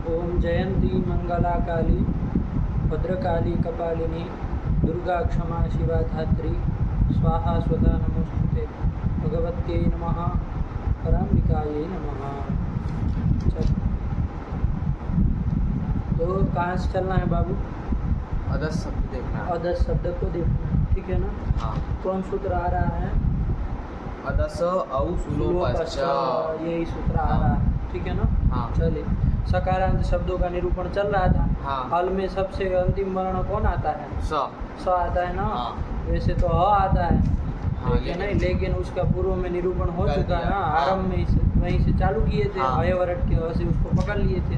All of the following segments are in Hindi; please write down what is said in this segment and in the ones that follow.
ओम जयंती मंगला काली भद्रकाली कपालिनी दुर्गा क्षमा शिवा धात्री स्वाहा स्वधा नमोस्तुते भगवत्यै नमः पराम्बिकायै नमः। तो कहाँ से चलना है बाबू? अदस शब्द देखना है। अदस शब्द को देखना है, ठीक है ना? हाँ। कौन सूत्र आ रहा है? अदस औ सुलोपश्च, यही सूत्र आ रहा है, ठीक है ना? हाँ। चलिए, सकारांत शब्दों का निरूपण चल रहा था। हाँ। हल में सबसे अंतिम वर्ण कौन आता है? स। स आता है ना? हाँ। वैसे तो ह आता है, हाँ, लेकिन उसका पूर्व में निरूपण हो कर चुका दिया। ना। हाँ। आरंभ में वहीं से चालू किए थे, हाँ। हयवरट के ह से उसको पकड़ लिए थे।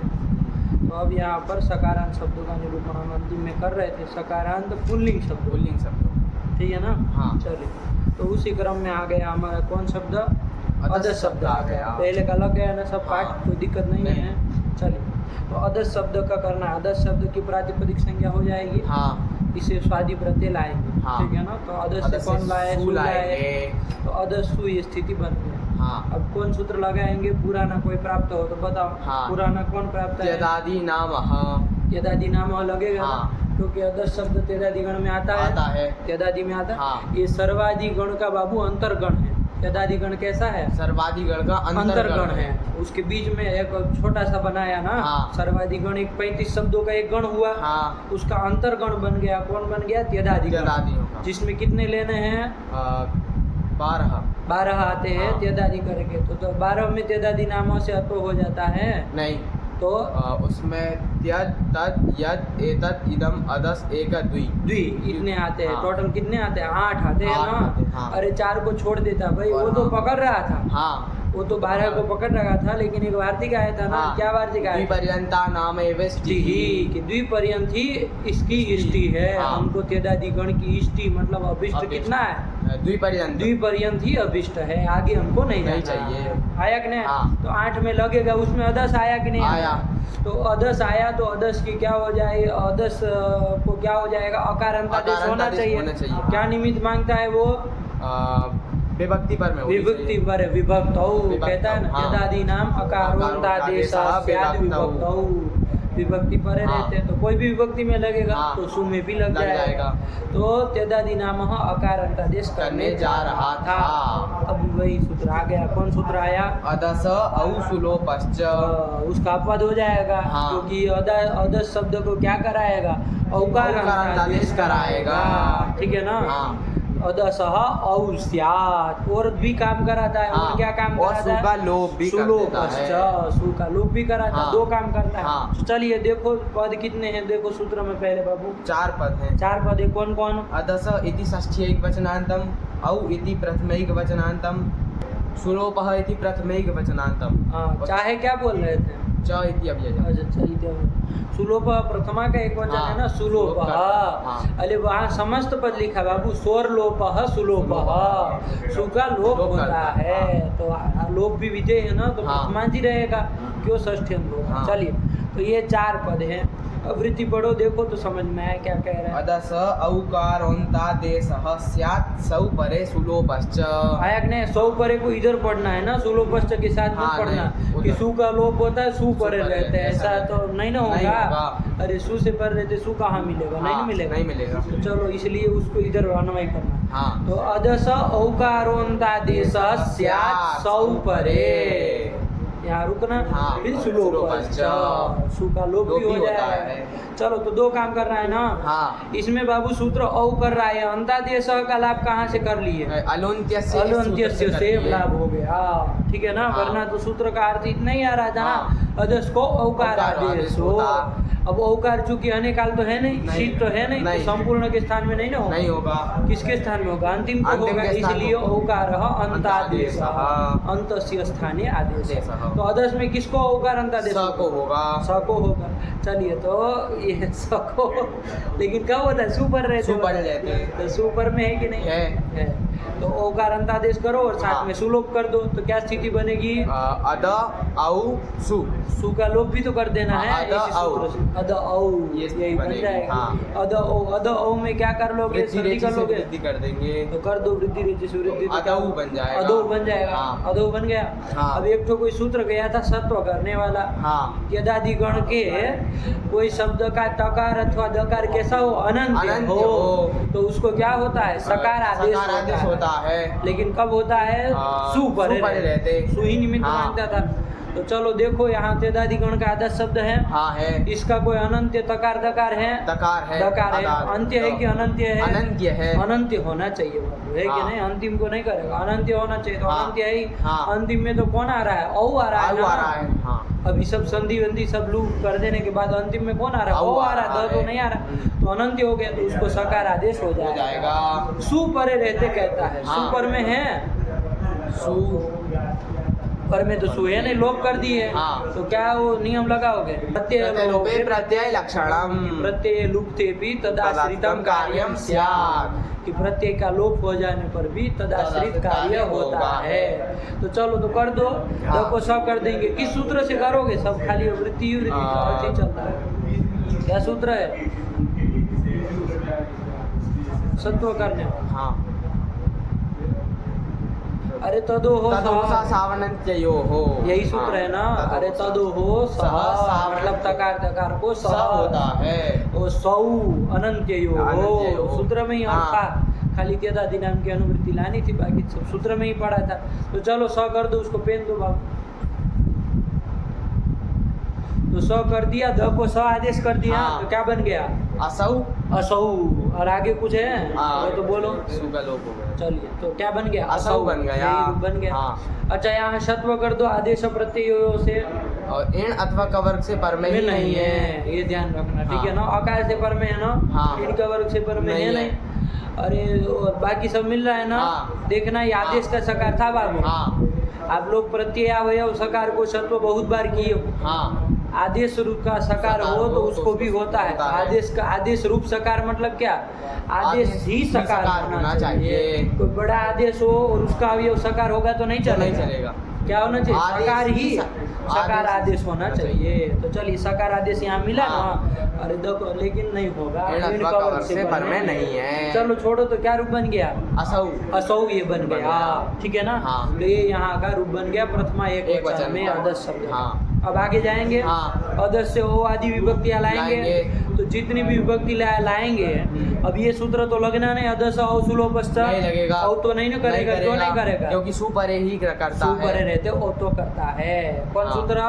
तो अब यहाँ पर सकारांत शब्दों का निरूपण हम अंतिम में कर रहे थे। सकारांत पुल्लिंग शब्द, पुल्लिंग शब्द, ठीक है ना? हाँ। चलिए, तो उसी क्रम में आ गया हमारा कौन शब्द? अदस शब्द आ गया। पहले का लग गया ना सब पाठ, हाँ। कोई दिक्कत नहीं है। चलिए, तो अदस शब्द का करना, अदस शब्द की प्रातिपदिक संज्ञा हो जाएगी। हाँ। इसे स्वादि प्रत्यय लाएंगे, हाँ। ठीक है ना? तो अदस से कौन लाए? सु लाएंगे। तो अदस सु ये स्थिति बन गई। हाँ। अब कौन सूत्र लगाएंगे? पुराना कोई प्राप्त हो तो बताओ। हाँ। पुराना कौन प्राप्त है? त्यदादि नामः। त्यदादि नाम लगेगा ना? हाँ। क्योंकि अदस शब्द त्यदादि गण में आता है। त्यदादि में आता है। हाँ। ये सर्वादि गण का बाबू अंतर्गण है। त्यदादि गण कैसा है? सर्वादिगण का अंतर्गण है। उसके बीच में एक छोटा सा बनाया ना। हाँ। सर्वादि गण एक 35 शब्दों का एक गण हुआ। हाँ। उसका अंतर्गण बन गया। कौन बन गया? त्यदादि गण। त्यदादियों का। जिसमें कितने लेने हैं? 12 आते हैं। हाँ। त्यदादि करके तो 12 में त्यदादि नामों से अतो हो जाता है। नहीं, तो उसमें त्यज तद यद एतद इदम अदस एक द्वि द्वि इतने आते हैं। हाँ। टोटल कितने आते हैं? 8 आते हैं 8 ना? आते हैं, हाँ। अरे 4 को छोड़ देता भाई, और वो तो हाँ। पकड़ रहा था। हाँ। वो तो 12 को पकड़ रखा था, लेकिन एक वार्तिक आया था ना। हाँ। क्या वार्तिक आया? द्विपर्यंता नाम एवस्ति कि द्विपर्यंत ही इसकी इष्टि है। हाँ। हमको त्यदादि गण की इष्टि मतलब अभिष्ट अभिष्ट। कितना है? द्विपर्यंत। द्विपर्यंत ही अभिष्ट है, आगे हमको नहीं नहीं जाना। चाहिए। आया कि नहीं? हाँ। तो 8 में लगेगा, उसमें अदस आया कि नहीं आया। तो अदस आया तो अदस की क्या हो जाए? अदस को क्या हो जाएगा? अकारांतादेश होना चाहिए। क्या निमित्त मांगता है वो? विभक्ति पर में विभक्ति पर है। विभक्तौ कहता है ना, हाँ। त्यदादि नाम अकारोन्तादेश विभक्तौ। विभक्ति पर रहते हैं तो कोई भी विभक्ति में लगेगा। हाँ। तो सु में भी लग जाएगा। तो त्यदादि नाम अकारांतादेश करने जा रहा था। अब वही सूत्र आ गया। कौन सूत्र आया? अदस औ सुलोपश्च। उसका अपवाद हो जाएगा। हाँ। क्योंकि अदस शब्द को क्या कराएगा? औकारांतादेश कराएगा, ठीक है ना? हाँ। अदसः औ स्यात्। और भी काम कराता है। हाँ। और क्या काम और कराता है? सु का लोप भी कर देता है। सुलोपश्च, सु का लोप भी कराता है। हाँ। 2 काम करता है। हाँ। चलिए देखो पद कितने हैं, देखो सूत्र में पहले बाबू। 4 पद हैं। 4 पद है। कौन कौन? अदस इति षष्ठी एकवचनान्तम, औ इति प्रथमैक वचनान्तम, सुलोपः इति प्रथमैक वचनान्तम। हाँ, चाहे क्या बोल रहे थे? च इति अव्ययः। अच्छा, चलिए सुलोप प्रथमा का एक वचन है ना, सुलोप। हाँ। अरे वहाँ समस्त पद लिखा बाबू। स्वर लोप सुलोप। सु का लोप होता है तो लोप भी विधेय है ना, तो हाँ। प्रथमांत ही रहेगा। क्यों षष्ठी लोप? हाँ। चलिए, तो ये 4 पद हैं। अब वृत्ति पढ़ो, देखो तो समझ में आया क्या कह रहा है। अदस औकारोन्तादेशः स्यात् सौ परे सुलोपश्च। आया कि नहीं? सौ परे को इधर पढ़ना है ना, सुलोपश्च के साथ मत हाँ, पढ़ना नहीं, कि उधर। सु का लोप होता है, सु परे परे रहते हैं। ऐसा तो नहीं ना नहीं होगा। होगा। अरे सु से पर रहते, सु कहाँ मिलेगा? नहीं हाँ, मिलेगा। नहीं मिलेगा। तो चलो, इसलिए उसको इधर अन्वय करना। हाँ। तो अदस औकारोन्तादेशः स्यात् सौ परे। यहाँ रुकना। हाँ। फिर सुलोपश्च, सु का लोप भी हो होता जाएगा। है। चलो, तो 2 काम कर रहा है ना। हाँ। इसमें बाबू सूत्र औ कर रहा है। अंतादेश का लाभ कहाँ से कर लिए? अलुन्त्यस्य अलुन्त्यस्य से लाभ हो गया, ठीक है ना? हाँ। वरना तो सूत्र का अर्थ इतना ही आ रहा था ना। हाँ। अदस को औकार आदेश हो। होता। अब औकार चूंकि अनेकाल तो है नहीं, नहीं। शीत तो है नहीं, तो नहीं। संपूर्ण के स्थान में नहीं ना होगा। नहीं होगा। किसके स्थान में होगा? अंतिम को अंतिम होगा। के स्थान इसलिए में। औकार अंतादेश, अंतादेशः। अंतस्य स्थानीय आदेश। आदेशः। तो अदस में किसको औकार अंतादेश? स को होगा। स को होगा। चलिए, तो ये स को, लेकिन कब होता है? सुपर रहते। सुपर रहते हैं। तो सुपर में है कि नहीं? है। तो ओकार अंतादेश करो और साथ हाँ। में सुलोप कर दो, तो क्या स्थिति बनेगी? अद औ सु। सु का लोप भी तो कर देना है अद इसी सूत्र औ। से। अद औ ये यही बन बनेगी, जाएगा। हाँ। अद औ में क्या कर लोगे? वृद्धि संधि रेचि कर से लोगे वृद्धि कर देंगे। तो कर दो वृद्धि रेचि से वृद्धि, तो क्या अदौ बन जाएगा। अदौ बन जाएगा। हाँ। अदौ बन गया। हाँ। अब एक तो कोई सूत्र गया था सत्व करने वाला। हाँ। यदादि गण के कोई शब्द का टकार अथवा दकार कैसा हो? अनंत अनंत हो हो। तो उसको क्या होता है? सकार आदेश सकार आदेश होता है। लेकिन कब होता है? सु परे रहते। सु ही निमित्त हाँ। मानता था। तो चलो देखो यहाँ तेदादि गण का आदर्श शब्द है। हाँ है। इसका कोई अनंत्य तकार दकार है? दकार है। दकार है। अंत्य है कि अनंत्य है? अनंत्य है। अनंत्य होना चाहिए बाबू, है कि हाँ। नहीं? अंतिम को नहीं करेगा, अनंत्य होना चाहिए। तो हाँ। अनंत्य है ही। हाँ। अंतिम में तो कौन आ रहा है? औ आ रहा है आयु ना? आ रहा है। हाँ। अभी सब संधि वंधि सब लूप कर देने के बाद अंतिम में कौन आ रहा है? औ ओ आ रहा है, द तो नहीं आ रहा। तो अनंत हो गया तो उसको सकार आदेश हो जाएगा। सु परे रहते कहता है। हाँ। सु पर में है, सु पर में तो सु है नहीं, लोप कर दिए। हाँ। तो क्या वो नियम लगाओगे? प्रत्यय लोपे प्रत्यय लक्षणम प्रत्यय लुप्ते भी तदाश्रितम कार्यम स्यात्, कि प्रत्यय का लोप हो जाने पर भी तदाश्रित कार्य होता है। तो चलो तो कर दो। हाँ। द को सब कर देंगे। किस सूत्र से करोगे? सब खाली वृत्ति ही वृत्ति का ऐसे ही चलता है। क्या सूत्र है? सत्व करने। हाँ। अरे तदो हो तदोसा सावनंत्यो हो, यही सूत्र है ना? अरे तदो हो सह, मतलब तकार तकार को स सह होता है। ओ सौ अनंत्यो अनंत्यो हो, हो। सूत्र में ही हाँ। था। खाली तेदादि नाम की अनुवृत्ति लानी थी, बाकी सब सूत्र में ही पढ़ा था। तो चलो स कर दो, उसको पेन दो बाबू। तो स कर दिया, द को स आदेश कर दिया। हाँ। तो क्या बन गया? असौ असौ। और आगे कुछ है? हाँ। तो बोलो। सु का लोप हो गया। चलिए तो क्या बन गया? असौ बन गया। यही रूप बन गया। हाँ। अच्छा यहाँ सत्व कर दो आदेश प्रत्ययों से और इन अथवा का वर्ग से पर में ही नहीं है, ये ध्यान रखना। ठीक हाँ। है ना? अकार से पर में है ना? हाँ। इन का वर्ग से पर में है नहीं है। नहीं। अरे और बाकी सब मिल रहा है ना? हाँ। देखना ये आदेश का सकार था बाबू। हाँ। आप लोग प्रत्यय अवयव सकार को सत्व बहुत बार किए हो। हाँ। आदेश रूप का सकार हो तो उसको भी होता है। आदेश का आदेश रूप सकार मतलब क्या? आदेश ही सकार होना चाहिए। कोई बड़ा आदेश हो और उसका अवयव सकार होगा तो नहीं चलेगा। क्या होना चाहिए? सकार ही सकार आदेश होना चाहिए। तो चलिए सकार आदेश यहाँ मिला ना? अरे देखो लेकिन नहीं होगा, इन का वर्ग से पर में नहीं है। चलो छोड़ो। तो क्या रूप बन गया? असौ। असौ ये बन गया। ठीक है ना? हाँ। तो ये यहाँ का रूप बन गया प्रथमा एक वचन में आदर्श शब्द। हाँ। अब आगे जाएंगे। हाँ। आदर्श से ओ आदि विभक्तियां लाएंगे। तो जितनी भी विभक्ति लाएंगे, अब ये सूत्र तो लगना नहीं। आदर्श औ सुलोपस्थ नहीं लगेगा। औ तो नहीं करेगा। क्यों नहीं करेगा? क्योंकि सु परे ही करता सु है। परे रहते ओ तो करता है। कौन हाँ। सूत्र?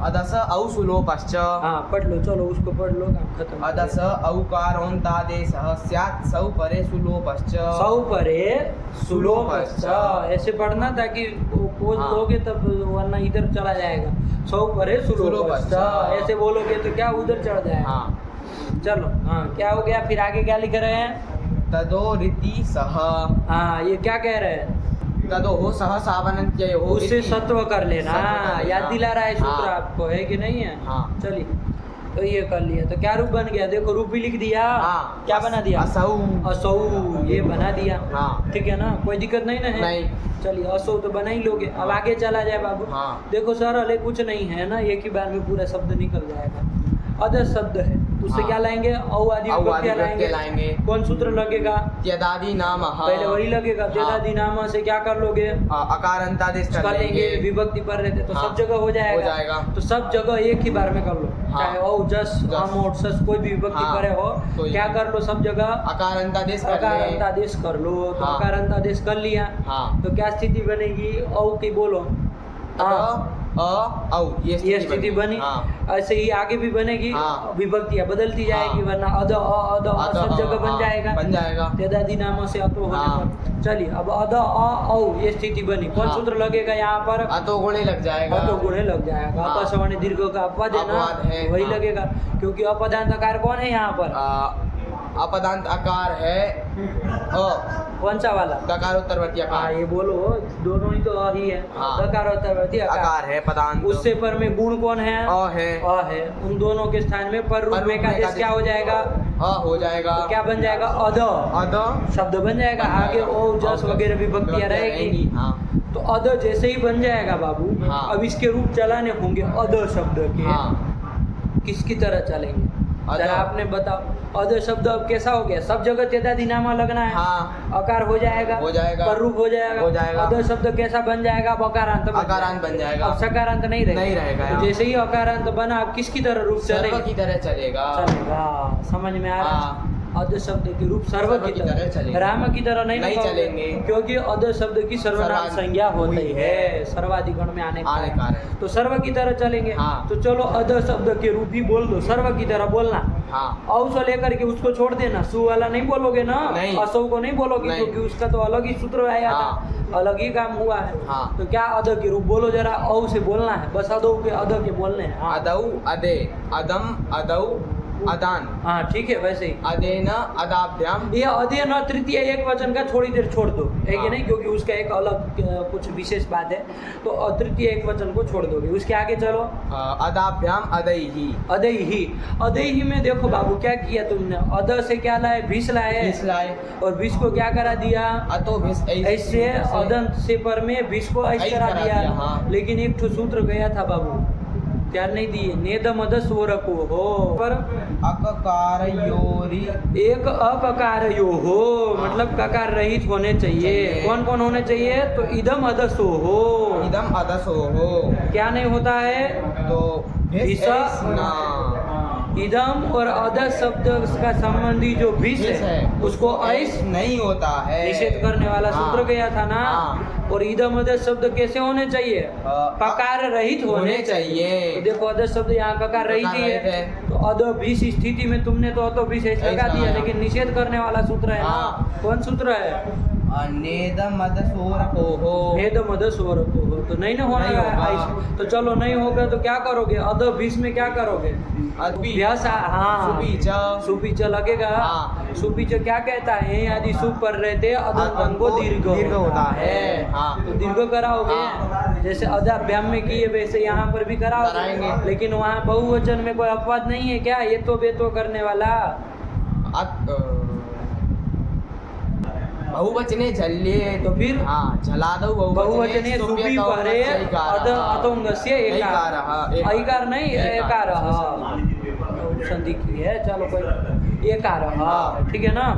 अदस औ सुलोपश्च। हाँ पढ़ लो, चलो उसको पढ़ लो, काम खत्म। अदस औकारोन्तादेशः स्यात् सौ परे सुलोपश्च। सौ परे सुलोपश्च ऐसे पढ़ना ताकि पोज हाँ। दोगे तब, वरना इधर चला जाएगा। सौ परे सुलोपश्च ऐसे बोलोगे तो क्या उधर चढ़ जाएगा। हाँ। चलो हाँ क्या हो गया? फिर आगे क्या लिख रहे हैं? तदो रीति सह। हाँ ये क्या कह रहे हैं? तदो हो सह सावनंत्यो हो। उससे सत्व कर लेना। सत्व कर लेना। याद दिला रहा है सूत्र हाँ। आपको, है कि नहीं है? हाँ। चलिए तो ये कर लिया। तो क्या रूप बन गया? देखो रूप भी लिख दिया। हाँ। क्या बना दिया? असौ। असौ ये बना दिया। हाँ। ठीक है ना? कोई दिक्कत नहीं ना है? नहीं। चलिए असौ तो बना ही लोगे। अब आगे चला जाए बाबू। हाँ। देखो सर अले कुछ नहीं है ना, एक ही बार में पूरा शब्द निकल जाएगा। अदर शब्द है, उससे हाँ। क्या लाएंगे? औ आदि विभक्तियां लाएंगे। कौन सूत्र लगेगा? त्यदादि नाम। पहले वही लगेगा। त्यदादि नाम से क्या कर लोगे? अकारांतादेश कर लेंगे। विभक्ति पर रहते तो हाँ। सब जगह हो जाएगा। तो सब जगह एक ही बार में कर लो। हाँ। चाहे औ जस अम और सस कोई भी विभक्ति हाँ। करे हो, तो क्या कर लो? सब जगह अकारांतादेश अकारांतादेश कर लो। तो हाँ। अकारांतादेश कर लिया। हाँ। तो क्या स्थिति बनेगी? औ की बोलो। ये स्थिति बनी। हाँ। ऐसे ही आगे भी बनेगी। हाँ। विभक्तियां बदलती जाएगी। हाँ। वरना अद अ सब जगह बन जाएगा। बन जाएगा। त्यदादि नामों से अतो होने हाँ। पर। चलिए अब अद अ औ ये स्थिति बनी। कौन हाँ। सूत्र लगेगा यहाँ पर? अतो गुणे लग जाएगा। अतो गुणे लग जाएगा। हाँ। अपसवर्ण दीर्घ का अपवाद है ना, अपवाद है। वही हाँ। लगेगा। क्योंकि अपदांत आकार कौन है यहाँ पर? अपदांत आकार है अ। कौन सा वाला? दकारोत्तरवर्ती हाँ आकार। ये बोलो, दोनों ही तो अ ही है। हाँ। दकारोत्तरवर्ती आकार है पदांत। उससे पर में गुण कौन है? अ है। अ है। उन दोनों के स्थान में पर रूप में का देश क्या हो जाएगा? अ हो जाएगा। तो क्या बन जाएगा? अद अद शब्द बन जाएगा। आगे ओ जस वगैरह विभक्तियां रहेगी। हाँ। तो अद जैसे ही बन जाएगा बाबू। हाँ। अब इसके रूप चलाने होंगे अद शब्द के। हाँ। किसकी तरह चलेंगे? अद। जरा आपने बताओ। अद शब्द अब कैसा हो गया? सब जगह तेदादी नामा लगना है। हाँ। अकार हो जाएगा, हो जाएगा। पर रूप हो जाएगा। हो जाएगा। अद शब्द कैसा बन जाएगा? अब अकारांत बन अकारांत बन जाएगा। अब सकारांत नहीं रहेगा। नहीं रहेगा, तो हाँ। जैसे ही अकारांत बना, अब किसकी तरह रूप सर्व चलेगा? की तरह चलेगा। समझ में आ रहा है? हाँ। अद शब्द के रूप सर्व की तरह चलेंगे। राम की तरह नहीं नहीं कहोगे, चलेंगे। क्योंकि अद शब्द की सर्वनाम सर्वाधिक संज्ञा होती हुई है सर्वाधिगण में आने आने का कारण। तो सर्व की तरह चलेंगे। हाँ। तो चलो अद शब्द के रूप ही बोल दो, सर्व की तरह बोलना। हाँ। औ से लेकर के उसको छोड़ देना, सु वाला नहीं बोलोगे ना, नहीं। असौ को नहीं बोलोगे, नहीं। क्योंकि उसका तो अलग ही सूत्र आया था, हाँ। अलग ही काम हुआ है। हाँ। तो क्या अद के रूप बोलो जरा, औ से बोलना है, बस अदौ के अद के बोलने हैं। हाँ। अदौ अदे, अदम अदौ, अदान, हाँ ठीक है, वैसे ही अदेन अदाभ्याम। ये अधे न तृतीय एक वचन का थोड़ी देर छोड़ दो, है कि हाँ। नहीं, क्योंकि उसका एक अलग कुछ विशेष बात है। तो तृतीय एक वचन को छोड़ दोगे, उसके आगे चलो। अदाभ्याम अदैहि। अदयही में देखो बाबू क्या किया तुमने, अद से क्या लाए? भिस लाए, भिस लाए। और भिस को क्या करा दिया? अतो भिस ऐसे अदंत से पर में भिस को ऐसे ऐसे करा करा दिया। दिया, हाँ। लेकिन एक ठो सूत्र गया था बाबू, ध्यान नहीं दिए। नेदम अद स्वर को हो पर अककार योरी। एक अककार यो हो, मतलब ककार रहित होने चाहिए। कौन कौन होने चाहिए? तो इदम अदसो हो। इदम अदसो हो। क्या नहीं होता है? तो भिस भिस ऐस ना। इदम और अदस शब्द का संबंधी जो भिस भिस है है, उसको ऐस नहीं होता है। निषेध करने वाला हाँ। सूत्र गया था ना। हाँ। और इदम अदस शब्द कैसे होने चाहिए? ककार रहित होने चाहिए। तो देखो अदस शब्द यहाँ ककार रहित ही रहित है, है। तो अद भिस स्थिति में तुमने तो अतो भिस ऐसे लगा ऐसा दिया, लगा। लेकिन निषेध करने वाला सूत्र है ना। हाँ। कौन सूत्र है? नेदम अदसोर को हो। भेद मद स्वर को हो, तो नहीं ना होना नहीं होगा। है। तो चलो नहीं होगा तो क्या करोगे? अद बीस में क्या करोगे? अद्भि। व्यास, हाँ सुपीच। सुपीच लगेगा। हाँ। सुपीच क्या कहता है? आदि सुप पर रहते अदंत को दीर्घ होता है। हाँ। तो दीर्घ कराओगे। हाँ। जैसे अदाभ्याम में किए वैसे यहाँ पर भी कराओगे। कराएंगे। लेकिन वहाँ बहुवचन में कोई अपवाद नहीं है क्या? ये तो बेतो करने वाला बहुवचने झल्ये। तो फिर हाँ, झला दो बहुवचने सुपी परे अद अतोंगस्य एकार। ऐकार नहीं, एकार संधि की है। चलो कोई एकार, हाँ ठीक है ना।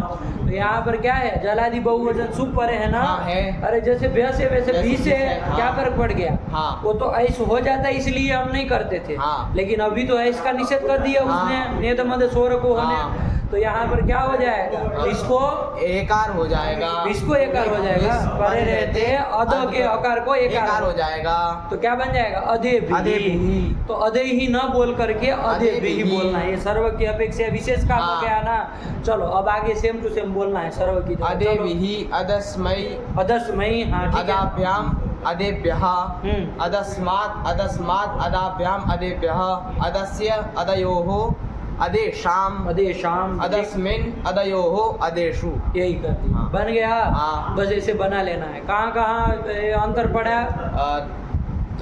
तो यहाँ पर क्या है? जलादि बहुवचन सुप परे है ना। हाँ, है। अरे जैसे व्य से वैसे भी से हाँ। क्या फर्क पड़ गया? हाँ। वो तो ऐस हो जाता है, इसलिए हम नहीं करते थे। हाँ। लेकिन अभी तो ऐस का निषेध कर दिया हाँ। उसने, नेद मद स्वर को होने। हाँ। तो यहाँ पर क्या हो जाएगा? हाँ। इसको एकार हो जाएगा। इसको एकार हो जाएगा, परे रहते अद के अकार को एकार हो जाएगा। तो क्या बन जाएगा? अधे अधे भी। भी। तो अधे ही न बोल करके अधे अधे भी ही भी। बोलना है। ये सर्व की अपेक्षा विशेष काम हो हाँ। गया ना। चलो अब आगे सेम टू सेम बोलना है सर्व की तरह। अदे चलो। विहि अदस्मै अदस्मयी, हाँ ठीक है। अदाभ्याम अदेभ्यः अदस्मात् अदस्मात् अदाभ्याम अदेभ्यः अदस्य अदयोः अदेशाम अदेशाम, अदस्मिन् अदयोः अदेषु। यही कर दिया। हाँ। बन गया। हाँ। बस ऐसे बना लेना है। कहाँ कहाँ अंतर पड़ा?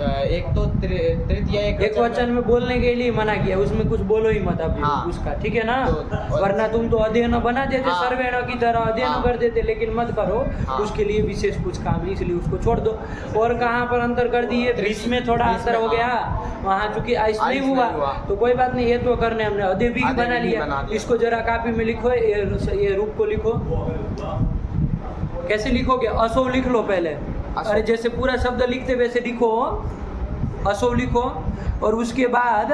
एक तो तृतीय एक वचन में बोलने के लिए मना किया, उसमें कुछ बोलो ही मत अभी। हाँ। उसका ठीक है ना। तो- वरना तुम तो अध्ययन बना देते, हाँ। सर्वेण की तरह अध्ययन हाँ। कर देते, लेकिन मत करो। हाँ। उसके लिए विशेष कुछ काम है, इसलिए उसको छोड़ दो। और कहाँ पर अंतर कर दिए? बीच में थोड़ा बीच अंतर में, हो गया। वहाँ चूंकि ऐसा नहीं हुआ तो कोई बात नहीं, ये तो करने हमने अदे भी अदे बना भी लिया। बना दिया। इसको जरा कॉपी में लिखो, ये रूप को लिखो। कैसे लिखोगे? असो लिख लो पहले। असो। अरे जैसे पूरा शब्द लिखते वैसे लिखो, असो लिखो। और उसके बाद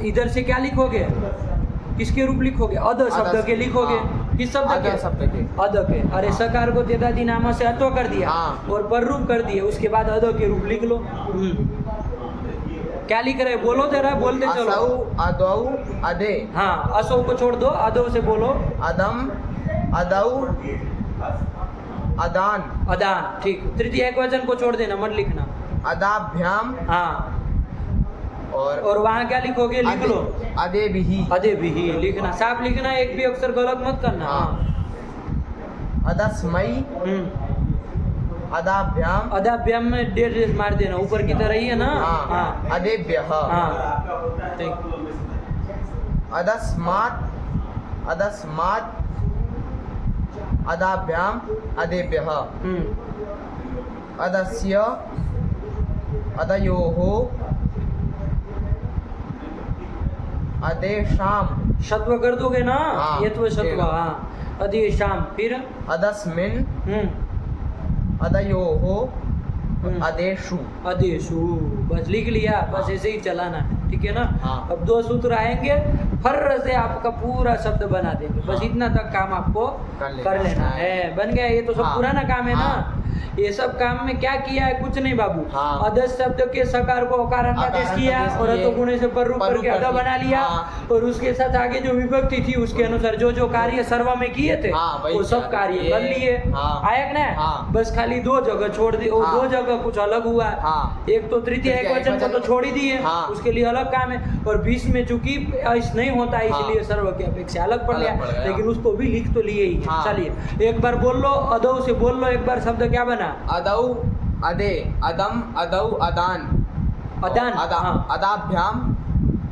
इधर से क्या लिखोगे? किसके रूप लिखोगे? अद शब्द के लिखोगे। हाँ। किस शब्द अद के? शब्द के। अद के। अरे हाँ। सकार को तेदादी नामा से अतो कर दिया। हाँ। और पर रूप कर दिए, उसके बाद अद के रूप लिख लो। क्या लिख रहे? बोलो जरा, बोलते असौ चलो। अदौ अदे हाँ, असो को छोड़ दो, अदो से बोलो। अदम अदौ अदान अदान, ठीक। तृतीय एक वचन को छोड़ देना, मत लिखना। अदाभ्याम हाँ। और वहाँ क्या लिखोगे? लिख लो। अदे भी अदे भी ही लिखना, साफ लिखना, एक भी अक्षर गलत मत करना। हाँ। अदस्मै अदाभ्याम अदाभ्याम में डेढ़ रेस मार देना, ऊपर की तरह ही है ना। हाँ। अदेभ्यः हाँ ठीक। अदस्मात् अदस्मात् अदाभ्याम अदेभ्यः अदस्य अदयोः अदेशाम सत्व कर दोगे ना, हाँ, ये तो सत्व, ठीक है। हाँ। अदेशाम, फिर अदस्मिन हम्म अदयोहो अदेशु आदेशु, बस लिख लिया, बस ऐसे ही चलाना है, ठीक है ना। हाँ। अब 2 सूत्र आएंगे, फर्र से आपका पूरा शब्द बना देंगे, बस हाँ। इतना तक काम आपको कर कर लेना है। बन गया, ये तो सब हाँ। पुराना काम है ना। हाँ। ये सब काम में क्या किया है, कुछ नहीं बाबू। हाँ। अदस शब्द के सकार को अकारंत आदेश अकारंत किया आदेश और किए, अतो गुणे से पर रूप पर करके रूप अदा कर बना दिया। लिया, हाँ। और उसके साथ आगे जो विभक्ति थी उसके अनुसार जो जो कार्य सर्व में किए थे, हाँ, वही वो सब कार्य किए। कर लिए। हाँ। आया कि ना। हाँ। बस खाली 2 जगह छोड़ दी, और हाँ। 2 जगह कुछ अलग हुआ है। हाँ। एक तो तृतीय एक वचन को तो छोड़ ही दिए, हाँ। उसके लिए अलग काम है, और बीच में चूंकि ऐसा नहीं होता है, हाँ। इसलिए सर्व की अपेक्षा अलग पड़ अलग गया, पड़ गया। लेकिन उसको भी लिख तो लिए ही है। हाँ। चलिए एक बार बोल लो, अदौ से बोल लो एक बार, शब्द क्या बना? अदौ अदे अदम अदौ अदान अदान, हाँ। अदाभ्याम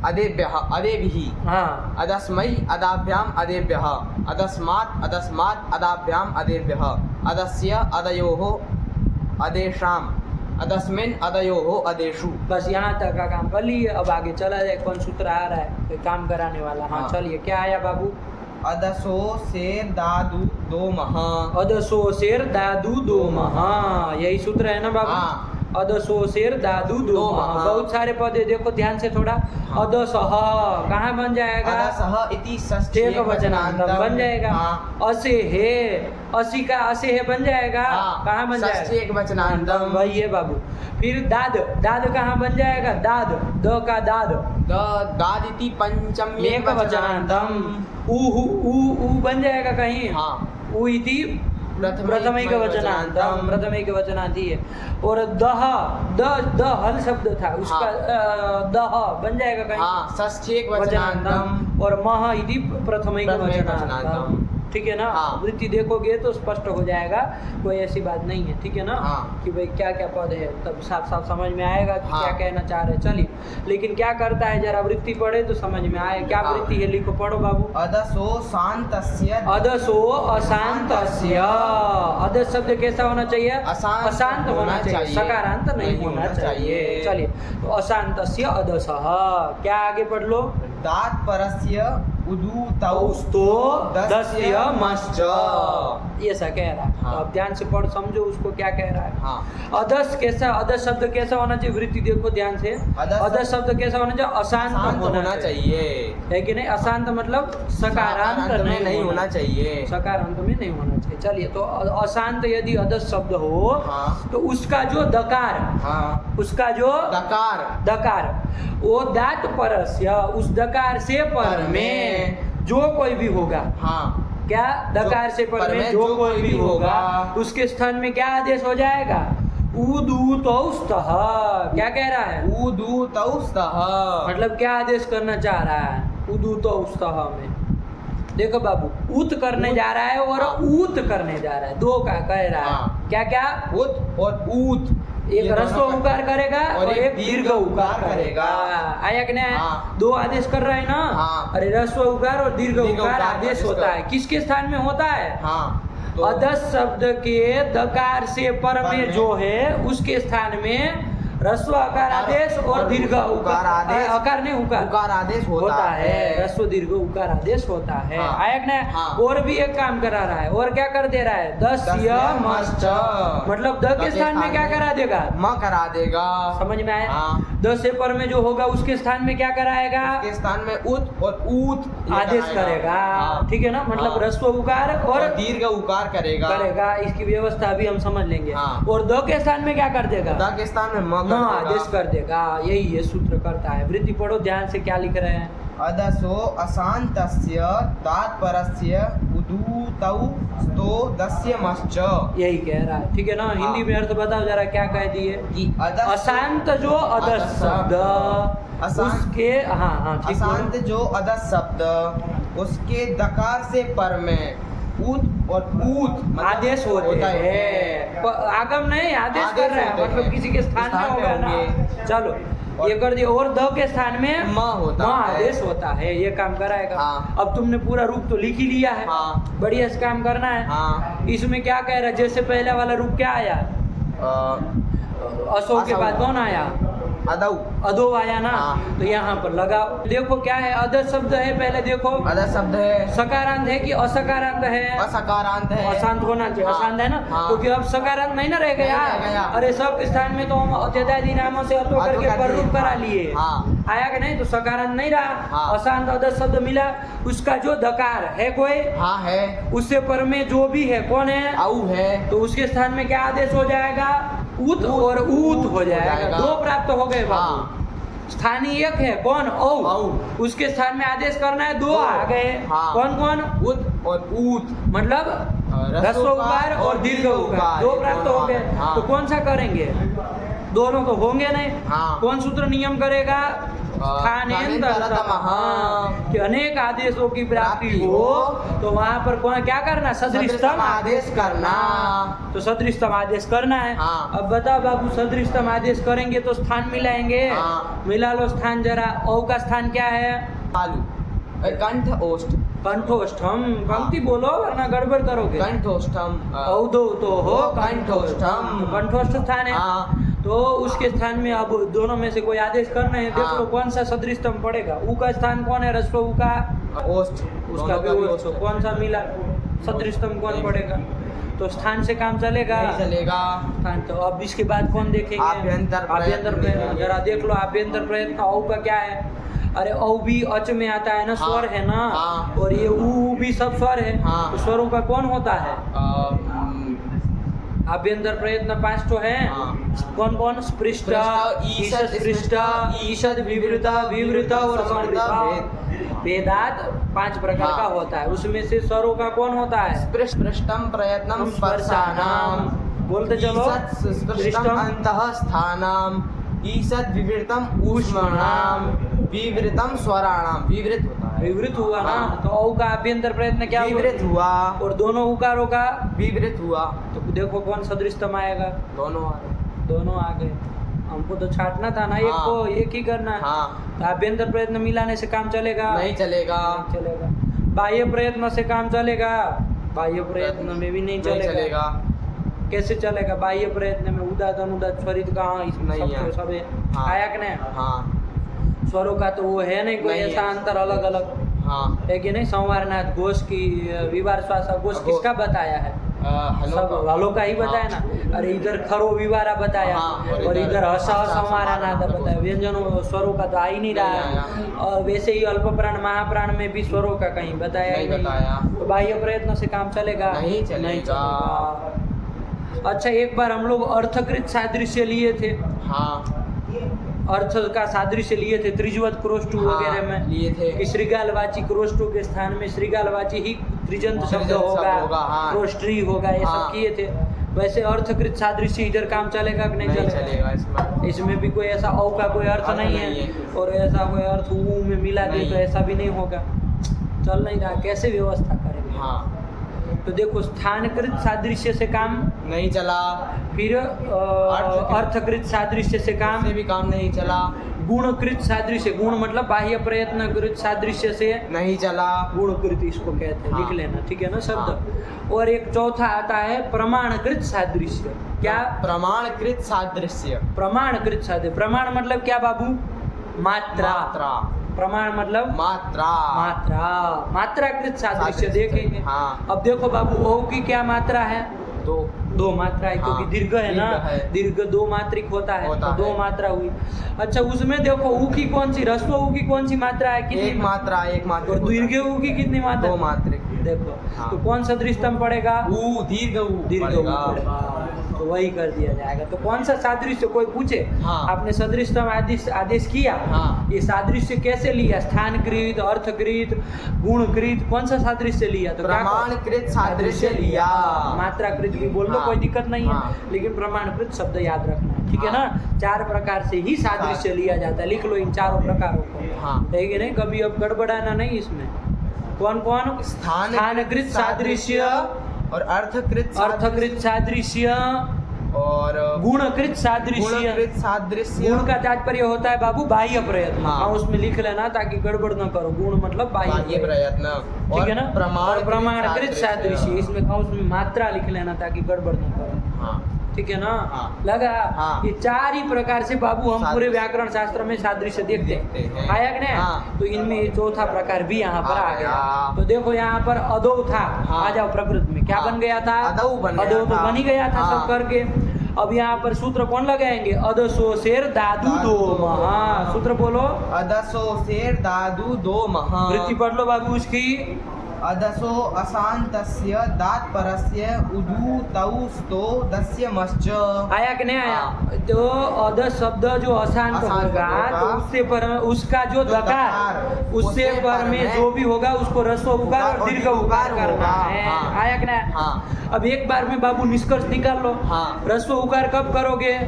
अदेभ्यः अदेभिः हाँ, अदस्मै अदाभ्याम अदेभ्यः अदस्मात् अदस्मात् अदाभ्याम अदेभ्यः अदस्य अदयोः अदेशाम अदस्मिन् अदयोः अदेशु। बस यहाँ तक का काम कर लिए। अब आगे चला जाए, कौन सूत्र आ रहा है कोई काम कराने वाला? हाँ, हाँ। चलिए क्या आया बाबू? अदसो शेर दादू दो महा अदसो शेर दादू दो महा, यही सूत्र है ना बाबू? हाँ। अदसो शेर दादू दो महा। बहुत सारे पद है, देखो ध्यान से थोड़ा। हाँ। अदसह कहाँ बन जाएगा? अदसः इति षष्ठी एक वचनांतम बन जाएगा। हाँ। असे है, असी का असे है बन जाएगा। हाँ। कहाँ बन षष्ठी जाएगा? एक वचनांतम। वही है बाबू। फिर दाद, दाद कहाँ बन जाएगा? दाद, द का दाद, दादिति पंचमी एक वचनांतम। ऊ बन जाएगा कहीं? हाँ। ऊ इति प्रथमिक वचनांतम, प्रथमिक वचनांती है। और दह, द हल शब्द था उसका, दह बन जाएगा कहीं? हाँ, षष्ठी एक वचनांतम। और मह इति प्रथमिक प्रथमिक वचनांतम, वचनांतम। ठीक है ना। हाँ। वृत्ति देखोगे तो स्पष्ट हो जाएगा, कोई ऐसी बात नहीं है, ठीक है ना। हाँ। कि भाई क्या क्या पद है, तब साफ साफ समझ में आएगा कि हाँ। क्या कहना चाह रहे। चलिए, लेकिन क्या करता है, जरा वृत्ति पढ़े तो समझ में आए। क्या हाँ। वृत्ति है, लिखो, पढ़ो बाबू। अदसो शांतस्य अदसो अशांतस्य। अदस शब्द कैसा होना चाहिए? अशांत होना चाहिए, सकारांत नहीं होना चाहिए। चलिए, तो अशांतस्य अदसः। क्या आगे पढ़ लो? दात परस्य उदूतौस्तो दस्य मश्च, ये ऐसा कह रहा है। हाँ। तो अब ध्यान से पढ़, समझो उसको क्या कह रहा है। हाँ। अदस कैसा, अदस शब्द कैसा होना चाहिए? वृत्ति देखो ध्यान से। अदस शब्द कैसा होना चाहिए? अशांत शांत होना चाहिए, है कि नहीं? अशांत मतलब सकारांत में नहीं होना चाहिए। सकारांत में नहीं होना चाहिए। चलिए, तो अशांत यदि अदस शब्द हो, हाँ। तो उसका जो दकार, हाँ। उसका जो दकार दकार, वो दात परस्य, उस दकार से पर में जो कोई भी होगा। हाँ। क्या? दकार से पर में जो कोई भी होगा, उसके स्थान में क्या आदेश हो जाएगा? उदूतौस्तः। क्या कह रहा है? उदूतौस्तः मतलब क्या आदेश करना चाह रहा है उदूतौस्तः में? देखो बाबू, उत करने जा रहा है और ऊत करने जा रहा है, 2 का कह रहा है। हाँ। क्या क्या? उत और ऊत, एक ह्रस्व उकार करेगा और एक दीर्घ उकार करेगा। आया कि नहीं? हाँ। 2 आदेश कर रहा है ना। हाँ। अरे ह्रस्व उकार और दीर्घ उकार उकार आदेश होता है, किसके स्थान में होता है? हाँ। तो अदस शब्द के दकार से पर में जो है उसके स्थान में ह्रस्व आकार आदेश और दीर्घ उकार आदेश, आकार नहीं उकार आदेश होता है। ह्रस्व दीर्घ उकार आदेश होता है। हाँ। आया कि नहीं? हाँ। और भी एक काम करा रहा है, और क्या कर दे रहा है? दस्य मश्च, मतलब द के स्थान में क्या करा देगा? म करा देगा। समझ में आया? हाँ। 10 से पर में जो होगा उसके स्थान में क्या कराएगा? के स्थान में उत और ऊत आदेश करेगा। हाँ। ठीक है ना, मतलब हाँ। ह्रस्व उकार और दीर्घ उकार करेगा। इसकी व्यवस्था भी हम समझ लेंगे। हाँ। और द के स्थान में क्या कर देगा? द के स्थान में म न आदेश कर देगा। यही ये सूत्र करता है। वृत्ति पढ़ो ध्यान से, क्या लिख रहे हैं? अदसो अशांतस्य तात्परस्य उदूतौ स्तो दस्य मश्च, यही कह रहा है, ठीक है ना। हिंदी में अर्थ बताओ जरा, क्या कह दिए? कि अदस अशांत जो अदस शब्द, उसके हाँ ठीक, अशांत जो अदस शब्द उसके दकार से पर में ऊत और ऊत मतलब आदेश होता है। आगम नहीं, आदेश कर रहे हैं, मतलब किसी के स्थान में होगा ना। चलो, ये कर दिया। और द के स्थान में म होता है, आदेश होता है। ये काम कराएगा। हाँ। अब तुमने पूरा रूप तो लिख ही लिया है। हाँ। बढ़िया से काम करना है। हाँ। इसमें क्या कह रहा है? जैसे पहले वाला रूप क्या आया? असो के बाद कौन आया? अदौ अदो आया ना, हाँ। तो यहाँ पर लगाओ। देखो क्या है, अद शब्द है, पहले देखो अद शब्द है, सकारांत है कि असकारांत है? असकारांत है, अशांत होना चाहिए, हाँ, अशांत है ना, हाँ। क्योंकि अब सकारांत नहीं ना रह गया। नहीं रह गया। अरे सब स्थान में तो हम अत्यधादि नामों से अतो करके कर पर रूप दिए, करा हाँ, लिए, हाँ। आया कि नहीं? तो सकारांत नहीं रहा, हाँ। अशांत अद शब्द मिला, उसका जो दकार है कोई, हाँ है, उससे पर में जो भी है कौन है? औ है, तो उसके स्थान में क्या आदेश हो जाएगा? उत और ऊत हो जाएगा। दो प्राप्त हो गए बाबू। हाँ। स्थानीय एक है कौन? औ। औ। उसके स्थान में आदेश करना है, दो आ गए। हाँ। कौन कौन? उत और ऊत, मतलब ह्रस्व उकार और दीर्घ उकार, दो प्राप्त हो गए। हाँ। तो कौन सा करेंगे? दोनों तो होंगे नहीं। हाँ। कौन सूत्र नियम करेगा? स्थानेंतरतम, हाँ। कि अनेक आदेशों की प्राप्ति हो तो वहां पर कौन क्या करना? सदृशतम आदेश करना। तो सदृशतम आदेश करना है। हाँ। अब बताओ बाबू, सदृशतम आदेश करेंगे तो स्थान मिलाएंगे। हाँ। मिला लो स्थान जरा। औ का स्थान क्या है? आलू, कंठ ओष्ठ, कंठोष्ठम। पंक्ति बोलो वरना गड़बड़ करोगे। कंठोष्ठम, औदो तो हो कंठोष्ठम। कंठोष्ठ स्थान है। हाँ। तो उसके स्थान में अब दोनों में से कोई आदेश करना है। देख हाँ। लो कौन सा सदृशतम पड़ेगा। ऊ का स्थान कौन है? ह्रस्व ऊ का, ओष्ठ, उसका दोनों का भी भी ओष्ठ। ओष्ठ। कौन सा मिला? सदृशतम कौन नहीं। पड़ेगा? तो स्थान से काम चलेगा? नहीं चलेगा। स्थान तो अब इसके बाद कौन देखेंगे? आभ्यंतर प्रयत्न आभ्यंतर प्रयत्न। जरा देख लो आभ्यंतर प्रयत्न। औ का क्या है? अरे औ भी अच में आता है ना, हाँ। स्वर है ना। हाँ। और ये ऊ भी सब स्वर है। हाँ। तो स्वरों का कौन होता है? अम, आभ्यंतर प्रयत्न 5 तो है। हाँ। कौन कौन? स्पृष्ट, स्पृष्ट, ईषद, स्पृष्ट, ईषद, विवृत, विवृत और समृत। वेदात 5 प्रकार हाँ। का होता है। उसमें से स्वरों का कौन होता है? स्पृष्टम प्रयत्नम स्पर्शानाम, बोलते चलो। ईषत् स्पृष्टम स्पृष्टम, अंतः स्थानाम, ईषद विवृतम ऊष्मणाम, विवृतम स्वराणाम। विवृत होता है, विवृत हुआ ना। हाँ। तो औ का आभ्यंतर प्रयत्न क्या हुआ? विवृत हुआ, और दोनों उकारों का विवृत हुआ, तो देखो कौन सदृशतम आएगा? दोनों आ गए। दोनों आ गए। हमको तो छाटना था ना, एक हाँ। को एक ही करना है। हाँ। तो आभ्यंतर प्रयत्न मिलाने से काम चलेगा? नहीं चलेगा, नहीं चलेगा। बाह्य प्रयत्न से काम चलेगा? बाह्य प्रयत्न में भी नहीं नहीं चलेगा। चलेगा। कैसे चलेगा? बाह्य प्रयत्न में उदात अनुदात स्वरित कहाँ? इसमें नहीं सब है। तो सब है। हाँ। आया कि नहीं? हाँ स्वरों का तो वो है नहीं कोई नहीं है। ऐसा अंतर अलग अलग हाँ। है कि नहीं? संवारनाथ घोष की विवार श्वासा घोष घोष। किसका बताया है? हलो सब हलो का ही बताया हाँ। ना। अरे इधर खरो विवारा बताया, हाँ, और इधर हस संवारनाथ संवारनाथ बताया। व्यंजनों स्वरों का तो आ ही नहीं रहा नहीं है। और वैसे ही अल्प प्राण महाप्राण में भी स्वरों का कहीं बताया ही नहीं बताया। तो बाह्य प्रयत्न से काम चलेगा? नहीं चलेगा। चलेगा। अच्छा, एक बार हम लोग अर्थकृत सादृश्य लिए थे। हाँ। अर्थ का सादृश्य लिए थे त्रिजवत क्रोष्टु हाँ, वगैरह में लिए थे। कि श्रीगालवाची क्रोष्टु के स्थान में श्रीगालवाची ही त्रिजंत शब्द त्रिजंत होगा, शब्द होगा, हाँ। क्रोष्ट्री होगा, ये हाँ। सब किए थे। वैसे अर्थकृत सादृश्य इधर काम चलेगा कि नहीं नहीं चलेगा? चलेगा इसमें। इसमें भी कोई ऐसा औ का कोई अर्थ नहीं है, और ऐसा कोई अर्थ ऊ में मिला दे तो नहीं। ऐसा भी नहीं होगा। चल नहीं रहा, कैसे व्यवस्था करेंगे? हाँ। तो देखो, स्थानकृत सादृश्य से काम, नहीं चला, फिर अर्थकृत सादृश्य से काम, से भी काम नहीं चला, गुणकृत सादृश्य, गुण मतलब बाह्य प्रयत्न कृत सादृश्य से नहीं चला, गुणकृत इसको कहते हैं। हाँ। लिख लेना, ठीक है ना शब्द। और एक चौथा आता है प्रमाणकृत सादृश्य। क्या? प्रमाणकृत सादृश्य। प्रमाणकृत सादृश्य। प्रमाण मतलब क्या बाबू? मात्रा। मात्रा। प्रमाण मतलब मात्रा। मात्रा। मात्राकृत सादृश्य सादृश्य, देखेंगे। हाँ। अब देखो बाबू, ओ की क्या मात्रा है? दो मात्रा है, क्योंकि हाँ, दीर्घ है ना। दीर्घ है। दीर्घ 2 मात्रिक होता है, होता तो 2 है। मात्रा हुई। अच्छा, उसमें देखो ऊ की कौन सी, ह्रस्व ऊ की कौन सी मात्रा है? कितनी? एक मात्रा, एक मात्रा। और दीर्घ ऊ की कितनी मात्रा? 2 मात्रिक। देखो, हाँ। तो कौन सा दृष्टम पड़ेगा? ऊ, दीर्घ ऊ दीर्घ ऊ पड़ेगा। पड़ेगा। तो वही कर दिया जाएगा। तो कौन सा सादृश्य, कोई पूछे? हाँ। आपने सदृशतम आदेश किया, हाँ। ये सादृश्य कैसे लिया? स्थानकृत, अर्थकृत, गुणकृत, कौन सा सादृश्य लिया? तो क्या कहो? प्रमाणकृत सादृश्य लिया। मात्राकृत भी बोल लो, हाँ। कोई दिक्कत नहीं है। हाँ। लेकिन प्रमाणकृत शब्द याद रखना है, ठीक है हाँ। ना? 4 प्रकार से ही सादृश्य लिया जाता है। लिख लो इन 4 प्रकारों को, हाँ। है कि नहीं? कभी अब गड़बड़ाना नहीं इसमें। कौन कौन? स्थानकृत सादृश्य, और अर्थकृत सादृश्य और गुणकृत सादृश्य। गुणकृत सादृश्य। गुण का तात्पर्य होता है बाबू बाह्य प्रयत्न। हाँ। उसमें लिख लेना ताकि गड़बड़ न करो। गुण मतलब बाह्य प्रयत्न। ठीक है ना? प्रमाणकृत प्रमाणकृत सादृश्य, इसमें उसमें मात्रा लिख लेना ताकि गड़बड़ न करो। हाँ। ठीक है ना? हाँ। लगा? हाँ। ये 4 ही प्रकार से बाबू हम पूरे व्याकरण शास्त्र में सादृश्य देखते हैं। आया कि नहीं? हाँ। तो इनमें ये चौथा प्रकार भी यहाँ पर आ गया। हाँ। तो देखो यहाँ पर अदो था। हाँ। आ जाओ प्रकृति में क्या हाँ। बन गया था? अदौ बन गया अदो तो था। बन ही गया था सब हाँ। करके। अब यहाँ पर सूत्र कौन लगाएंगे? अदसो शेर दादू दो महा। सूत्र बोलो। अदसो शेर दादू दो महा। वृत्ति पढ़ लो बाबू उसकी। अदसो अशांतस्य दात परस्य उदू तौ स्तो दस्य मश्च। आया कि नहीं आया? हाँ। तो अद शब्द जो अशांत अशांत होगा होगा, तो उससे पर उसका जो जो दकार दकार, उससे पर में जो भी होगा उसको ह्रस्व उकार और दीर्घ उकार करना होगा। है। हाँ। आया कि नहीं? हाँ। अब एक बार में बाबू निष्कर्ष निकाल लो। हाँ। ह्रस्व उकार कब करोगे?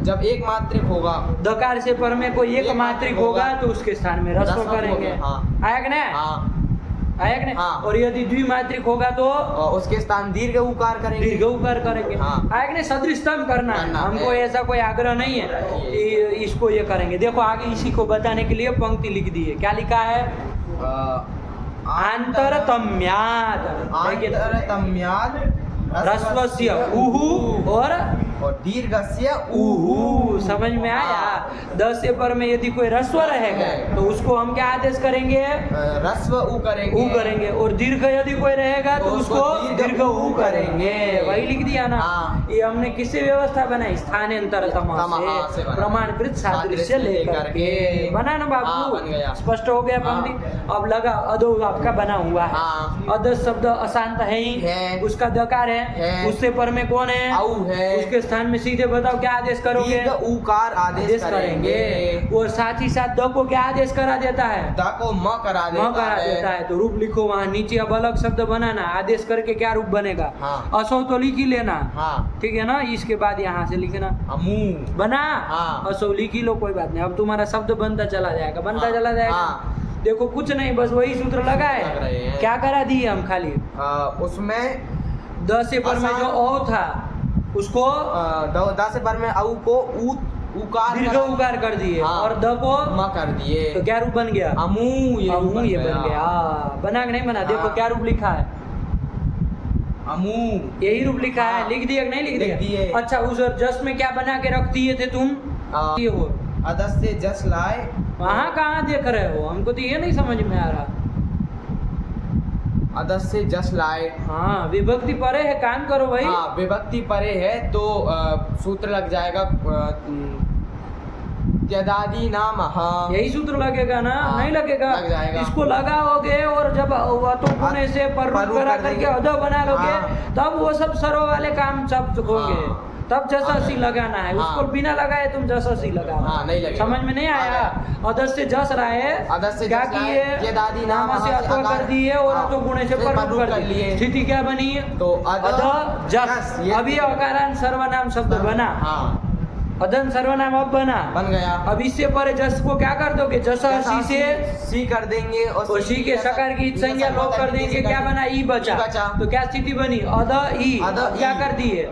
जब एक मात्रिक होगा। दकार से पर में कोई एक एक मात्रिक मात्रिक होगा होगा तो उसके स्थान में ह्रस्व ह्रस्व करेंगे। होगा। हाँ। आया कि नहीं? हाँ। आया कि नहीं? हाँ। और यदि द्विमात्रिक होगा तो और उसके स्थान दीर्घ उकार करेंगे। दीर्घ उकार करेंगे। हाँ। आया कि नहीं? सदृशतम करना है। करना है। हमको ऐसा कोई आग्रह नहीं है कि इसको ये करेंगे। देखो आगे इसी को बताने के लिए पंक्ति लिख दी है। क्या लिखा है? आंतरतम्यात् आंतरतम्यात् ह्रस्वस्य उहु और दीर्घस्य उहु। समझ में आया? 10 से पर में यदि कोई ह्रस्व रहेगा तो उसको हम क्या आदेश करेंगे? ह्रस्व उ करेंगे। ऊ करेंगे। और दीर्घ यदि कोई रहेगा तो तो उसको उसको दीर्घ ऊ करेंगे। वही लिख दिया ना। हाँ। ये हमने किससे व्यवस्था बनाई? स्थानांतर से बना। प्रमाणकृत सादृश्य लेकर के बना ना हाँ, बाबू। बन गया। स्पष्ट हो गया पंक्ति। अब लगा अदो आपका बना हुआ है। हाँ। अद शब्द अशांत है ही है। उसका दकार है। उससे पर में कौन है? औ है। उसके स्थान में सीधे बताओ क्या आदेश करोगे? दीर्घ उकार आदेश करेंगे। और साथ ही साथ द को क्या आदेश करा देता है? द को म करा म करा देता है। तो रूप लिखो वहाँ नीचे। अब अलग शब्द बनाना आदेश करके क्या रूप बनेगा? हाँ। असो तो लिख ही लेना। हाँ। ठीक है ना? इसके बाद यहाँ से लिखना अमू बना। हाँ। असो लिख ही लो, कोई बात नहीं। अब तुम्हारा शब्द बनता चला जाएगा, बनता हाँ। चला जाएगा। हाँ। देखो कुछ नहीं, बस वही सूत्र लगा लग रहे है। हैं। क्या करा दिए हम खाली? उसमें 10 से पर में जो ओ था उसको 10 से पर में औ को उकार दीर्घ उकार कर दिए। हाँ। और द को म कर दिए। तो क्या रूप बन गया? अमू ये रूप अमू ये बन गया। गया। बना कि नहीं बना? देखो हाँ। क्या रूप लिखा है? अमू यही रूप लिखा है। हाँ। लिख दिया कि नहीं लिख लिख दिया? दिए। अच्छा, उस जस में क्या बना के रख दिए थे तुम? ये हो अदस से जस लाए। वहाँ कहाँ देख रहे हो? हमको तो ये नहीं समझ में आ रहा। अदस से जस लाए। हाँ, विभक्ति परे है, काम करो भाई। हाँ, विभक्ति परे है तो सूत्र लग जाएगा त्यदादि नाम। हाँ। यही सूत्र लगेगा ना? हाँ, नहीं लगेगा? लग जाएगा। इसको लगाओगे और जब अतो गुणे से पर पर करा कर करके देंगे। अदो बना लोगे हाँ। तब वो सब सरो वाले काम सब होंगे। हाँ। तब जैसा सी लगाना है। हाँ। उसको बिना लगाए तुम जैसा सी लगा। हाँ, नहीं लगेगा। समझ में नहीं आया? अदस से जस रहा है। अदस से क्या जस लाए, किए? ये दादी नाम नामा से हाँ, अतो अकार- कर दिए और हाँ, अतो गुणे से पर पर कर दिए। स्थिति क्या बनी? तो अद जस। ये अभी अकारांत सर्वनाम शब्द बना। हाँ, अदन सर्वनाम अब बना। बन गया। अब इससे परे जस को क्या कर दोगे? जस सी से सी कर देंगे और सी के सकार की संज्ञा लोप कर देंगे। क्या बना? ई बचा। ई बचा। तो क्या स्थिति बनी? अद ई। अद अब क्या ई। कर दिए?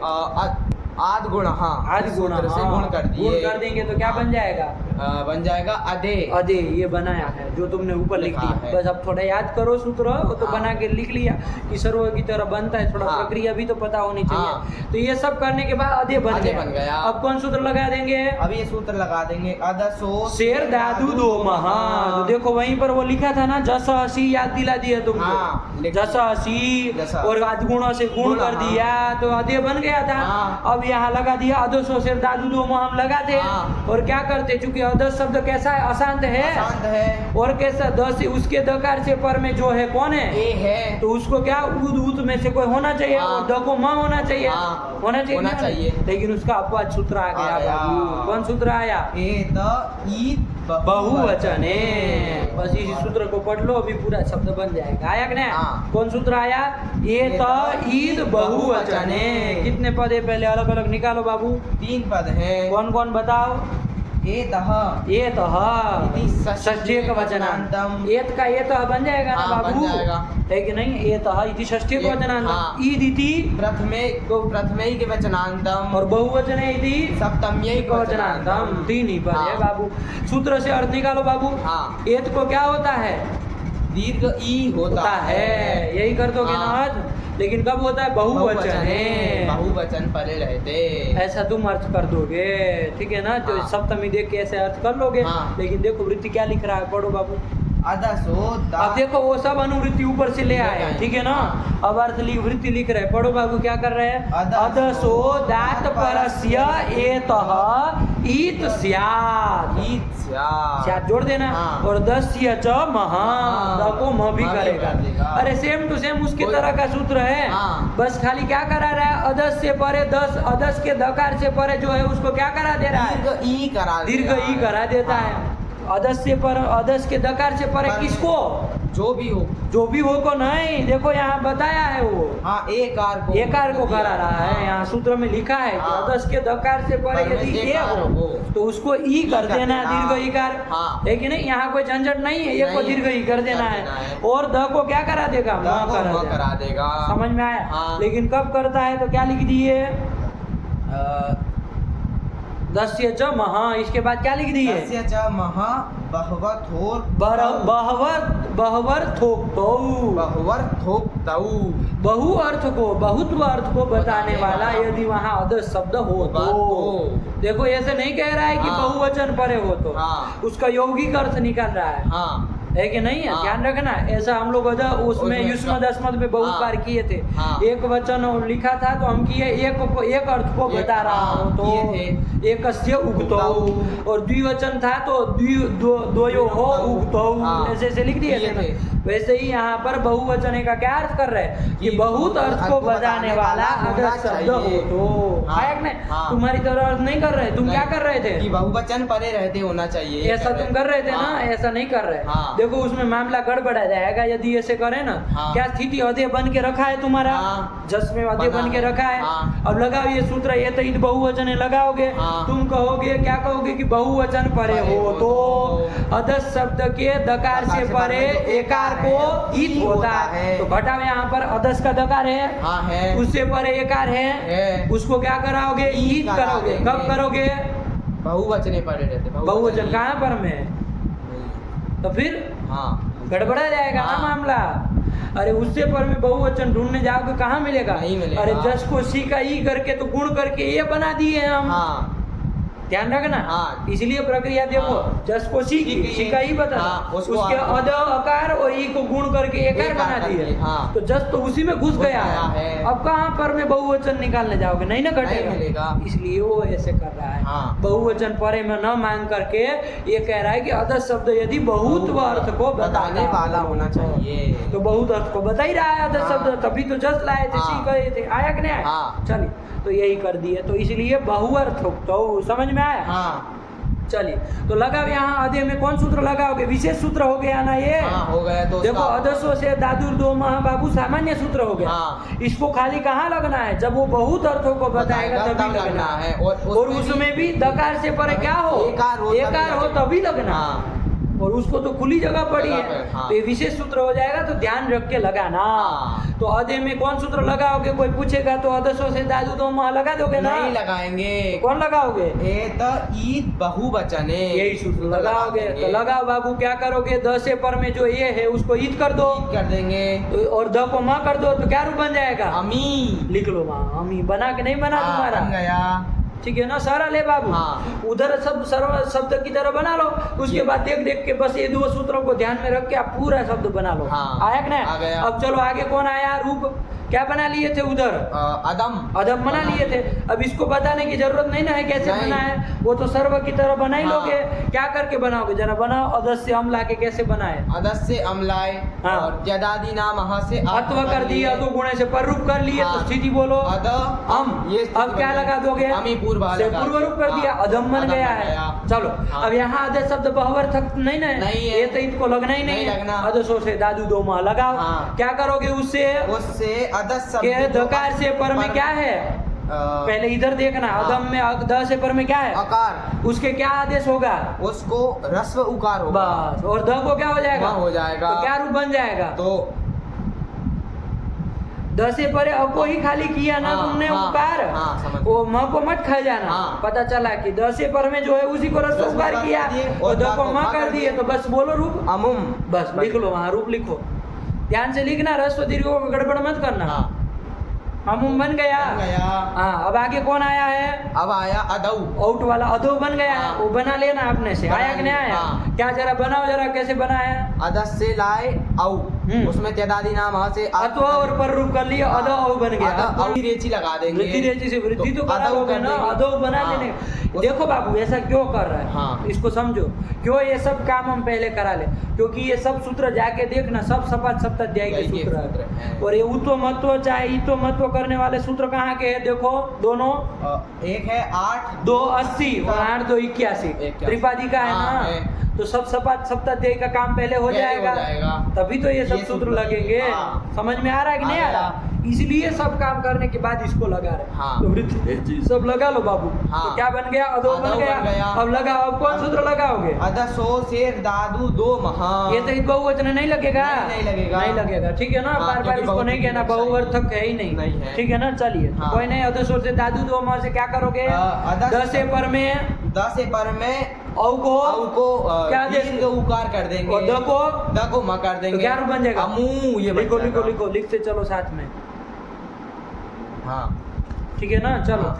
आद गुण। हाँ, आज गुण। सूत्र से हाँ, गुण कर दिए। गुण कर देंगे तो क्या बन जाएगा? बन जाएगा अदे। अदे। ये बनाया है जो तुमने ऊपर लिख लिखा दिया। है। बस अब थोड़ा याद करो सूत्र। वो तो हाँ। बना के लिख लिया कि सर्व की तरह बनता है। थोड़ा हाँ। प्रक्रिया भी तो पता होनी चाहिए। हाँ। तो ये सब करने के बाद अदे बन अदे गया। बन गया। अब कौन सूत्र लगा देंगे? अब ये सूत्र लगा देंगे अदसो शेर दादू दो महा। तो देखो वहीं पर वो लिखा था ना, जस हसी याद दिला दिया तुमको। हाँ, लिख- जस हसी जसा। और अधगुणों से गुण गुण, कर हाँ। दिया तो अदे बन गया था। हाँ। अब यहाँ लगा दिया अदसो शेर दादू दो महा हम लगाते। हाँ। और क्या करते? चूंकि अदस शब्द कैसा है? अशांत है। शांत है। और कैसा? दस उसके दकार से पर में जो है कौन है? ए है। तो उसको क्या उद उत में से कोई होना चाहिए। हाँ। और द को म होना चाहिए। हाँ। होना चाहिए होना क्या? चाहिए। लेकिन उसका अपवाद सूत्र आ आ गया गया। बाबू। कौन सूत्र आया? बहुवचन है। बस इसी सूत्र को पढ़ लो, अभी पूरा शब्द बन जाएगा। आया कि नहीं? हाँ। कौन सूत्र आया? ये तो ईद बहुवचन है। कितने पद है? पहले अलग अलग निकालो बाबू। 3 पद है। कौन कौन बताओ? एतः ये तो इति षष्ठीक वचनांतम। एत का ये तो बन जाएगा ना हाँ, बाबू? बन जाएगा। है कि नहीं? ये तो इति षष्ठीक ये- वचनांतम। हाँ। ईद इति प्रथमे वचनांतम और बहुवचन है इति सप्तम्यैक वचनांतम। 3 ही पर है हाँ। बाबू। सूत्र से अर्थ निकालो बाबू। हाँ। एत को क्या होता है? दीर्घ ई होता यही कर दोगे ना हाँ। आज? लेकिन कब होता है? बहुवचन है। बहुवचन परे रहते। ऐसा तुम अर्थ कर दोगे, ठीक है ना? जो हाँ। सप्तमी देख के ऐसे अर्थ कर लोगे। हाँ। लेकिन देखो वृत्ति क्या लिख रहा है, पढ़ो बाबू। अदसो अब देखो वो सब अनुवृत्ति ऊपर से ले आए, ठीक है ना? हाँ। अब अर्थ वृत्ति लिख रहे हैं, पढ़ो बाबू क्या कर रहे हैं? अदसो दात परस्य एतः ईत स्यात्। स्यात् जोड़ देना। हाँ। और दस्य च महा, द को म भी म भी करेगा। कर देगा। अरे सेम टू सेम उसके कोई- तरह का सूत्र है। हाँ। बस खाली क्या करा रहा है? अदस से परे दस, अदस के दकार से परे जो है उसको क्या करा दे रहा है? दीर्घ ई करा दीर्घ देगा। ई करा देता है। अदस से पर, अदस के दकार से परे पर- किसको? जो भी हो। जो भी हो को नहीं, देखो यहाँ बताया है वो हाँ, एकार को। एकार को करा रहा है। यहाँ सूत्र में लिखा है कि हाँ। अदस के दकार से परे पर में यदि ए एकार हो हो तो उसको ई कर कर देना, देना। दीर्घ ईकार। हाँ। है कि नहीं? यहाँ कोई झंझट नहीं है, ए को नहीं, दीर्घ ई कर देना कर है। देना है। और द को क्या करा देगा? द म को करा म देगा। करा देगा। समझ में आया? हाँ। लेकिन कब करता है तो क्या लिख दिए? दस्य च महा, इसके बाद क्या लिख दिए? तस्य च महा बहवथोर बहवर थोक बहुवर्थोक तऊ। बहु अर्थ को, बहुत्व अर्थ को बताने वाला यदि वहाँ अदस शब्द हो तो। देखो ऐसे नहीं कह रहा है कि हाँ। बहुवचन परे हो तो। हाँ। उसका यौगिक अर्थ निकाल रहा है। हाँ। है कि नहीं है? हाँ। ध्यान रखना। ऐसा हम लोग उसमें उसमें युष्मद अस्मद में बहुत हाँ। बार किए थे। हाँ। एक वचन लिखा था तो हम किए एक अर्थ को एक- बता रहा हाँ, हूँ तो किए थे। एकस्य उक्तौ, उक्तौ। और द्विवचन था तो द्वयो हो उक्तौ, हाँ। ऐसे ऐसे लिख दिए किए थे। थे। वैसे ही यहाँ पर बहुवचन का क्या अर्थ कर रहे हैं? कि कि बहुत अर्थ को बताने वाला अगर होना शब्द हो चाहिए। तो। हाँ। आया कि नहीं? हाँ। तुम्हारी तरह अर्थ नहीं कर रहे, तुम क्या कर रहे थे? कि बहुवचन परे रहते होना चाहिए। ऐसा तुम कर रहे थे ना, हाँ। ऐसा नहीं कर रहे। हाँ। देखो उसमें मामला गड़बड़ा जाएगा यदि ऐसे करे ना। हाँ। क्या स्थिति अधे बन के रखा है तुम्हारा? हाँ। जस में अधे बना बन के है। रखा है। हाँ। अब लगाओ ये सूत्र, ये तो ईद बहुवचन है, लगाओगे। हाँ। तुम कहोगे, क्या कहोगे? कि बहुवचन परे हो तो अदस शब्द के दकार से परे एकार को ईद होता है। तो घटाओ, यहाँ पर अदस का दकार है, हाँ है। उससे परे एकार है, उसको क्या कराओगे? ईद करा करोगे। देंगे। कब करोगे? बहुवचने परे रहते। बहुवचन कहाँ पर में? तो फिर हाँ। गड़बड़ा जाएगा ना हाँ। मामला। अरे उससे पर में बहुवचन ढूंढने जाओगे, कहाँ मिलेगा? नहीं मिलेगा। अरे जस को सी का ई करके तो गुण करके ये बना दिए हम। हाँ। ध्यान रखना। हाँ। इसलिए प्रक्रिया देखो, हाँ। जस को सी की, सी का ई बता, हाँ, उसको उसके आप- अद अकार और ई को गुण करके एकार एकार बना कर दिए। दिए, हाँ। तो जस तो उसी में घुस गया गया है। है। अब कहाँ पर में बहुवचन निकालने जाओगे? नहीं ना घटेगा। नहीं मिलेगा। इसलिए वो ऐसे कर रहा है। हाँ। बहुवचन परे में न मांग करके ये कह रहा है कि अदस शब्द यदि बहुत अर्थ को बताने वाला होना चाहिए। तो बहुत अर्थ को बता ही रहा है अदस हाँ। शब्द, तभी तो जस लाए थे, हाँ। सी गए थे। आया कि नहीं आया? हाँ। चलिए, तो यही कर दिए। तो इसलिए बहुअर्थ तो समझ में आया? हाँ। चलिए, तो लगाओ यहाँ अधे में कौन सूत्र लगाओगे? विशेष सूत्र हो गया ना ये। हाँ, हो गया तो देखो उसका- अदसों से दादुर दो महा बाबू सामान्य सूत्र हो गया। हाँ। इसको खाली कहाँ लगना है? जब वो बहुत अर्थों को बताएगा तभी लगना है। और उसमें भी दकार से परे क्या हो? एकार हो तभी एकार हो लगेगा। तभी लगना। हाँ। और उसको तो खुली जगह पड़ी जगह है। पे, हाँ। तो ये विशेष सूत्र हो जाएगा, तो ध्यान रख के लगाना। हाँ। तो अधे में कौन सूत्र लगाओगे? कोई पूछेगा तो अदसों से दादू दो महा लगा दोगे ना? नहीं लगाएंगे। कौन लगाओगे? एत ईद बहुवचने। यही सूत्र लगाओगे। तो लगाओ बाबू, क्या करोगे? द से पर में जो ये है उसको ईद कर दो, ईद कर देंगे। तो और द को माँ कर दो, तो क्या रूप बन जाएगा? अमी। लिख लो माँ, अमी। बना के नहीं बना हाँ, तुम्हारा? बन गया। ठीक है ना? सारा ले बाबू। हाँ। उधर सब सर्व शब्द की तरह बना लो। उसके ये- बाद देख देख के बस ये दो सूत्रों को ध्यान में रख के आप पूरा शब्द बना लो। हाँ। आया कि नहीं? आ गया। अब चलो आगे कौन आया? रूप क्या बना लिए थे उधर? अदम। अदम बना लिए थे। अब इसको बताने की जरूरत नहीं ना है कैसे नहीं। बना है, वो तो सर्व की तरह बना ही हाँ। लोगे। क्या करके बनाओगे? जरा बनाओ। अदस से हम लाके कैसे बनाए? अदस से अमलाए। हाँ। और जदादी नाम अह से अत्व कर दिया तो गुणे से पर रूप कर लिए। तो हाँ। स्थिति बोलो अद हम। ये स्थिति अब क्या बन गई। लगा दोगे? अमी पूर्व से लगा पूर्व रूप कर हाँ। दिया, अधम बन अदम गया बन है। गया। चलो हाँ। अब यहाँ आदे शब्द बहुअर्थक नहीं ना नहीं है। ये तो इनको लगना ही नहीं नहीं है। लगना। अदसों से दादू दो माह लगाओ। हाँ। क्या करोगे उससे? उससे अदस के शब्द जो दकार से पर में क्या है? पहले इधर देखना। हाँ। अदम में द से पर में क्या है? अकार। उसके क्या आदेश होगा? उसको रस्व उकार होगा। बस। और द को क्या हो जाएगा? वह हो जाएगा। तो क्या रूप बन जाएगा? तो द से परे अ को ही खाली किया ना हाँ, तुमने हाँ, उकार। हाँ, समझ वो म को मत खा जाना। हाँ। पता चला कि द से पर में जो है उसी को रस रस उकार उकार किया कर दिए और और द द को को म म कर कर दिए। दिए। तो बस बोलो रूप अमुम। बस लिख लो, वहाँ रूप लिखो। ध्यान से लिखना, रस्व दीर्घ को गड़बड़ मत करना। हाँ। अमुम बन गया। बन गया। हाँ, अब आगे कौन आया है? अब आया अदौ। आउट वाला अदो बन गया है। हाँ। वो बना लेना आपने से, आया कि नहीं आया? हाँ। क्या जरा बनाओ, जरा कैसे बनाया? अदस से लाए औ, उसमें तेदादी नाम आ से अतो और पर रूप कर लिया, अदो औ बन गया। अदौ औ रेची लगा देंगे। वृद्धि रेची से वृद्धि तो करा अदौ लोगे कर ना, देंगे। अदो बना हाँ। लेने। देखो बाबू ऐसा क्यों कर रहा है, हाँ। इसको समझो क्यों ये सब काम हम पहले करा ले, क्योंकि ये सब सूत्र जाके देखना सब सपाट सप्ताध्यायी के सूत्र है। और ये उतो महत्व चाहे इतो महत्व करने वाले सूत्र कहाँ के हैं? देखो दोनों, एक है 8 2 80 और 8 2 81 त्रिपादी का है हाँ, ना। है। तो सब सपाट सप्ताध्यायी का काम पहले हो पहले हो जाएगा, जाएगा। तभी तो ये सब ये सूत्र सूत्र लगेंगे। हाँ। समझ में आ रहा है कि नहीं आ रहा? इसलिए सब काम करने के बाद इसको लगा रहे। हाँ। तो वृद्धि सब लगा लो बाबू। हाँ। तो क्या बन गया? अदो अदो बन बन गया। गया। अब लगाओ, अब कौन सूत्र लगाओगे? अदसो शेर दादू दो महा। ये तो बहुवचन नहीं लगेगा। नहीं लगेगा। नहीं लगेगा, ठीक है ना। हाँ, बार बार क्योंकि इसको नहीं कहना, बहुअर्थक है ही नहीं नहीं, है। ठीक है ना। चलिए हाँ। कोई नहीं। अदसो से दादू दो माँ से क्या करोगे? दस से पर में 10 पर में औ को औ को क्या दे- दीर्घ उकार कर देंगे। और द को द को म कर देंगे। तो क्या रूप बन जाएगा? अमू, ये बन लिखो जाएगा। लिखो लिखो, लिखते चलो साथ में, हाँ। ठीक है ना। चलो हाँ।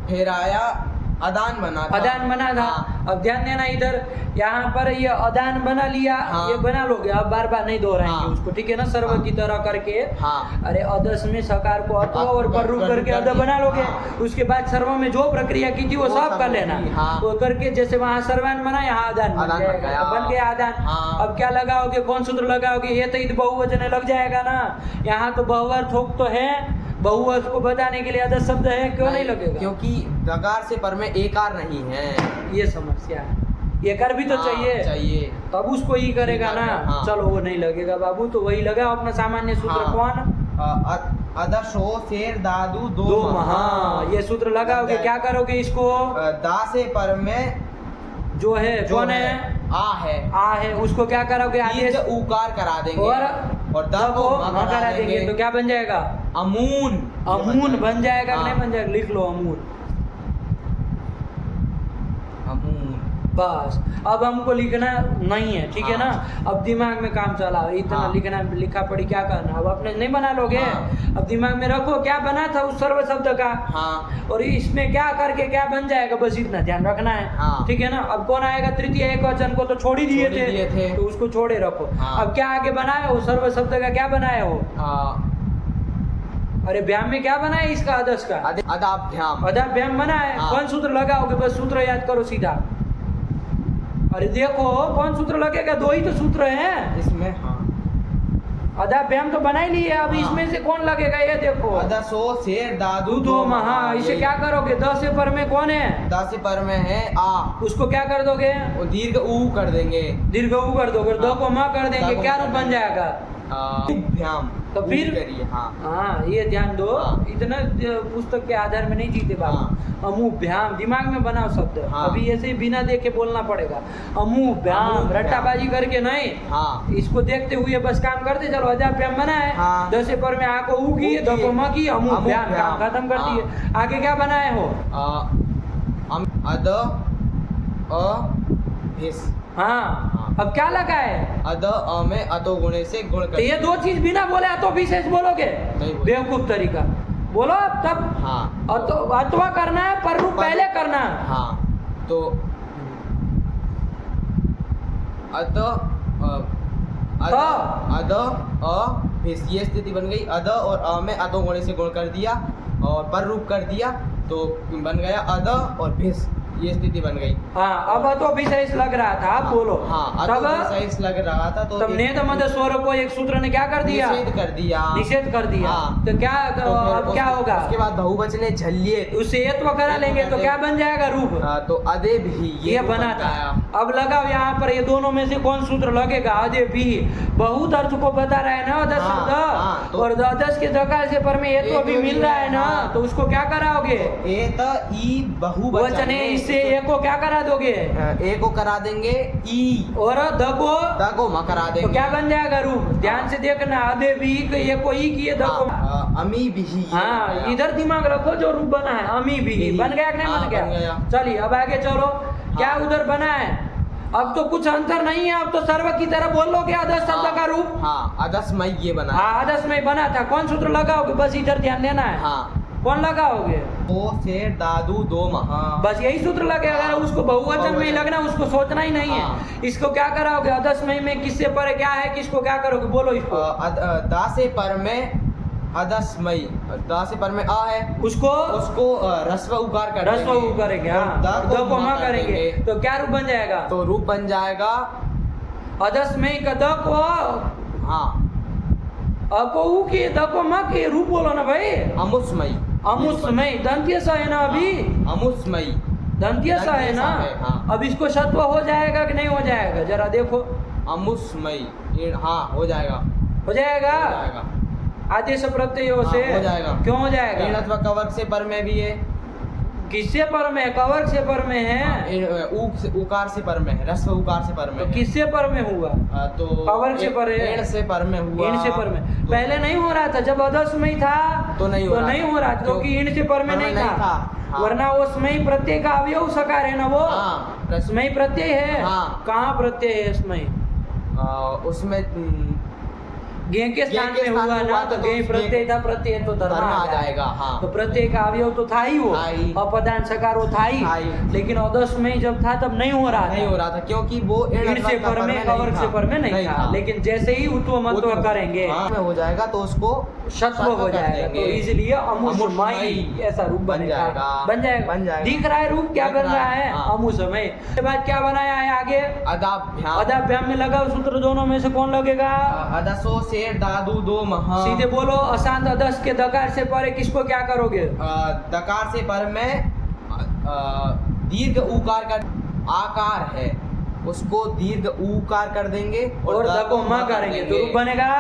फिर आया अदान बना था। अदान बना था। हाँ। अब ध्यान देना इधर, यहाँ पर ये अदान बना लिया। हाँ। ये बना लोगे, अब बार बार नहीं दोहराएंगे हाँ। उसको, ठीक है ना। सर्व हाँ। की तरह करके हाँ। अरे अदस में सकार को अतो और पर रूप करके अद बना लोगे। हाँ। उसके बाद सर्व में जो प्रक्रिया की थी वो सब कर लेना। हाँ। वो करके जैसे वहाँ सर्वान बना, यहाँ अदान बन अदान बन जाएगा। गया। अब बन गया अदान। हाँ। अब क्या लगाओगे? कौन सूत्र लगाओगे? ये तो ईद बहुवचन लग जाएगा ना। यहाँ तो बहुअर्थ थोक तो है, बहुअर्थ को बताने के लिए अदस शब्द है, क्यों नहीं लगेगा? क्योंकि दकार से पर में एकार नहीं है। ये समस्या है। ये कर भी तो हाँ, चाहिए, तब उसको ही करेगा ना। हाँ। चलो वो नहीं लगेगा बाबू, तो वही लगाओ अपना सामान्य सूत्र। हाँ। कौन? अदशो शेर दादू दो दो महा। महा। ये सूत्र लगाओगे, क्या करोगे इसको? दा से पर में जो है जो कौन है? आ है, उसको क्या करोगे? आदेश दीर्घ उकार करा देंगे। और द द को म म करा देंगे, तो क्या बन जाएगा? अमून। अमून बन जाएगा कि हाँ। नहीं बन जाएगा? लिख लो अमून। अमून। बस अब हमको लिखना नहीं है, ठीक है ना। अब दिमाग में काम चला, इतना हाँ। लिखना लिखा पड़ी क्या करना। अब अपने नहीं बना लोगे। हाँ। अब दिमाग में रखो क्या बना था उस सर्व शब्द का, हाँ। और इसमें क्या करके क्या बन जाएगा, बस इतना ध्यान रखना है। हाँ। ठीक है ना। अब कौन आएगा? तृतीय एक वचन को तो छोड़ ही छोड़ ही दिए दिए थे। तो उसको छोड़े रखो। हाँ। अब क्या आगे बनाए हो? सर्व शब्द का क्या बनाए हो? अरे व्याम में क्या बना है इसका? अदस का अदाभ्याम। अदाभ्याम बना है। हाँ। कौन सूत्र लगाओगे? बस सूत्र याद करो सीधा। अरे देखो कौन सूत्र लगेगा? 2 ही तो सूत्र हैं इसमें। हाँ। अदाभ्याम तो बना ही लिए। अब हाँ। इसमें से कौन लगेगा? ये देखो अदसो शेर दादू दो महा। इसे क्या करोगे? 10 से पर में कौन है? 10 पर में है आ। उसको क्या कर दोगे? वो दीर्घ ऊ कर देंगे। दीर्घ ऊ कर दोगे। 2 को म कर देंगे, द को क्या म रूप कर बन जाएगा? भ्याम। तो फिर करिए। हाँ। हाँ ये ध्यान दो। हाँ। इतना पुस्तक के आधार में नहीं जीते बाबू। हाँ। अमुभ्याम दिमाग में बनाओ शब्द। हाँ। अभी ऐसे ही बिना देखे बोलना पड़ेगा। अमुभ्याम, अमुभ्याम। रट्टाबाजी करके नहीं। हाँ। इसको देखते हुए बस काम करते चलो। अदाभ्याम बना है। हाँ। 10 पर में आ को ऊ की, ऊ 2 को म की, अमुभ्याम अमुभ्याम। काम खत्म कर हाँ। दिए। आगे क्या बनाए हो? अद अ भिस। हाँ। अब क्या लगा है? अद अ में अतो गुणे से गुण तो कर। ये 2 चीज बिना बोले तो विशेष बोलोगे? नहीं बोले। बेवकूफ तरीका। बोलो अब तब। हाँ। अथवा करना है, पर रूप पहले करना है। हाँ। तो अद अ भिस, ये स्थिति बन गई। अद और अ में अतो गुणे से गुण कर दिया और पर रूप कर दिया, तो बन गया अद और भिस, ये स्थिति बन गई। हाँ अब तो विशेष लग रहा था। आप बोलो। हाँ। तब सही लग रहा था, तो तब नेद मद स्वर को एक सूत्र ने क्या कर दिया? निषेध कर दिया। निषेध कर दिया। हाँ। तो क्या तो फिर अब क्या होगा? उसके बाद बहुवचने झल्लिए। उससे एत्व करा लेंगे तो क्या बन जाएगा? रूप। तो अदे भी ये बना था। अब लगाओ यहाँ पर, ये दोनों में से कौन सूत्र लगेगा? अदे भी। बहुत अर्थ को बता रहा है ना अदस हाँ, हाँ, शब्द। तो और अदस के दकार से पर में एत्व भी मिल रहा है ना, हाँ। तो उसको क्या कराओगे? एत ई बहुवचन वचन है, इससे एक को क्या करा दोगे? ए को करा देंगे ई, और द को म करा तो देंगे। क्या बन जाएगा? रूप। ध्यान से देखना। अदे भी ये को ई किए, द को अमी भी। हाँ इधर दिमाग रखो जो रूप बना है। अमी भी भी। बन गया कि नहीं हाँ, बन गया? बन गया। चलिए अब आगे चलो। क्या उधर बना है? अब तो कुछ अंतर नहीं है, अब तो सर्व की तरह बोल लो कि अदस शब्द का रूप। हाँ अदसमय ये बना है। हाँ अदसमय बना था। कौन सूत्र लगाओगे, बस इधर ध्यान देना है। हाँ कौन लगाओगे, दो से दादू दो महा। बस यही सूत्र लगेगा। अगर उसको बहुवचन में ही लगना, उसको सोचना ही नहीं हाँ। है। इसको क्या कराओगे, अदसमय में किससे पर क्या है, किसको क्या करोगे, बोलो इसको। दा से पर में अदसमय, दा से पर में आ है, उसको उसको रस्व उकार कर रस्व देंगे। उ करेंगे। और हाँ दा और द को मा मा कर करेंगे देंगे। तो क्या रूप बन जाएगा, तो रूप बन जाएगा अदसमय का द को हाँ अ को उ के द को मा के रूप बोलो ना भाई। अमुस्मयी। अमुस्मय दंत्य सा है ना, अभी अमुस्मयी दंत्य सा है ना। दंत्य सा है, हाँ। अब इसको सत्व हो जाएगा कि नहीं हो जाएगा, जरा देखो। अमुस्मयी हाँ हो जाएगा, हो जाएगा। हो जाएगा। आदेश प्रत्ययों से हाँ, हो जाएगा। क्यों हो जाएगा, ऋण अथवा कवर्ग से पर में भी है। किससे पर में, कवर्ग से पर में है। उकार से पर में है, रस्व उकार से पर में तो है। किससे पर में हुआ, तो कवर्ग से पर है। ऋण से पर में हुआ। इन से पर में तो पहले नहीं हो रहा था, जब अदसमय था तो नहीं हो रहा था। क्योंकि इन से पर में नहीं था। हाँ। वरना वो स्मय प्रत्यय का अवयव सकार है ना, वो हाँ स्मय प्रत्यय है। हाँ। कहाँ प्रत्यय है स्मय, उसमें गे के स्थान के में स्थान हुआ में ना, हुआ तो तो गे प्रत्यय था, प्रत्यय तो धर्म आ जाएगा। हाँ। तो प्रत्यय का अवयव तो था ही वो, था ही। अपदान सकार वो था था ही। ही। लेकिन अदसमय जब था तब नहीं हो रहा नहीं हो रहा था, क्योंकि वो इन से पर में कवर्ग से पर में नहीं था। लेकिन जैसे ही उत्व मत्व करेंगे में हो जाएगा तो उसको सत्व हो जाएगा, तो इसलिए अमुष्मयी ऐसा रूप बन बनेगा। जाएगा। बन जाएगा, बन जाएगा। दिख रहा है रूप क्या दिख बन रहा रहा है, है, हाँ। अमुष्मय। के बाद क्या बनाया है आगे, अदाभ्याम। अदाभ्याम में लगाओ सूत्र, दोनों में से कौन लगेगा। अदसो से दादू दो महा। सीधे बोलो, अशांत अदस के दकार से परे किसको क्या करोगे, दकार से पर में दीर्घ उकार का आकार है, उसको दीर्घ उकार कर देंगे और द को म करेंगे तो रूप बनेगा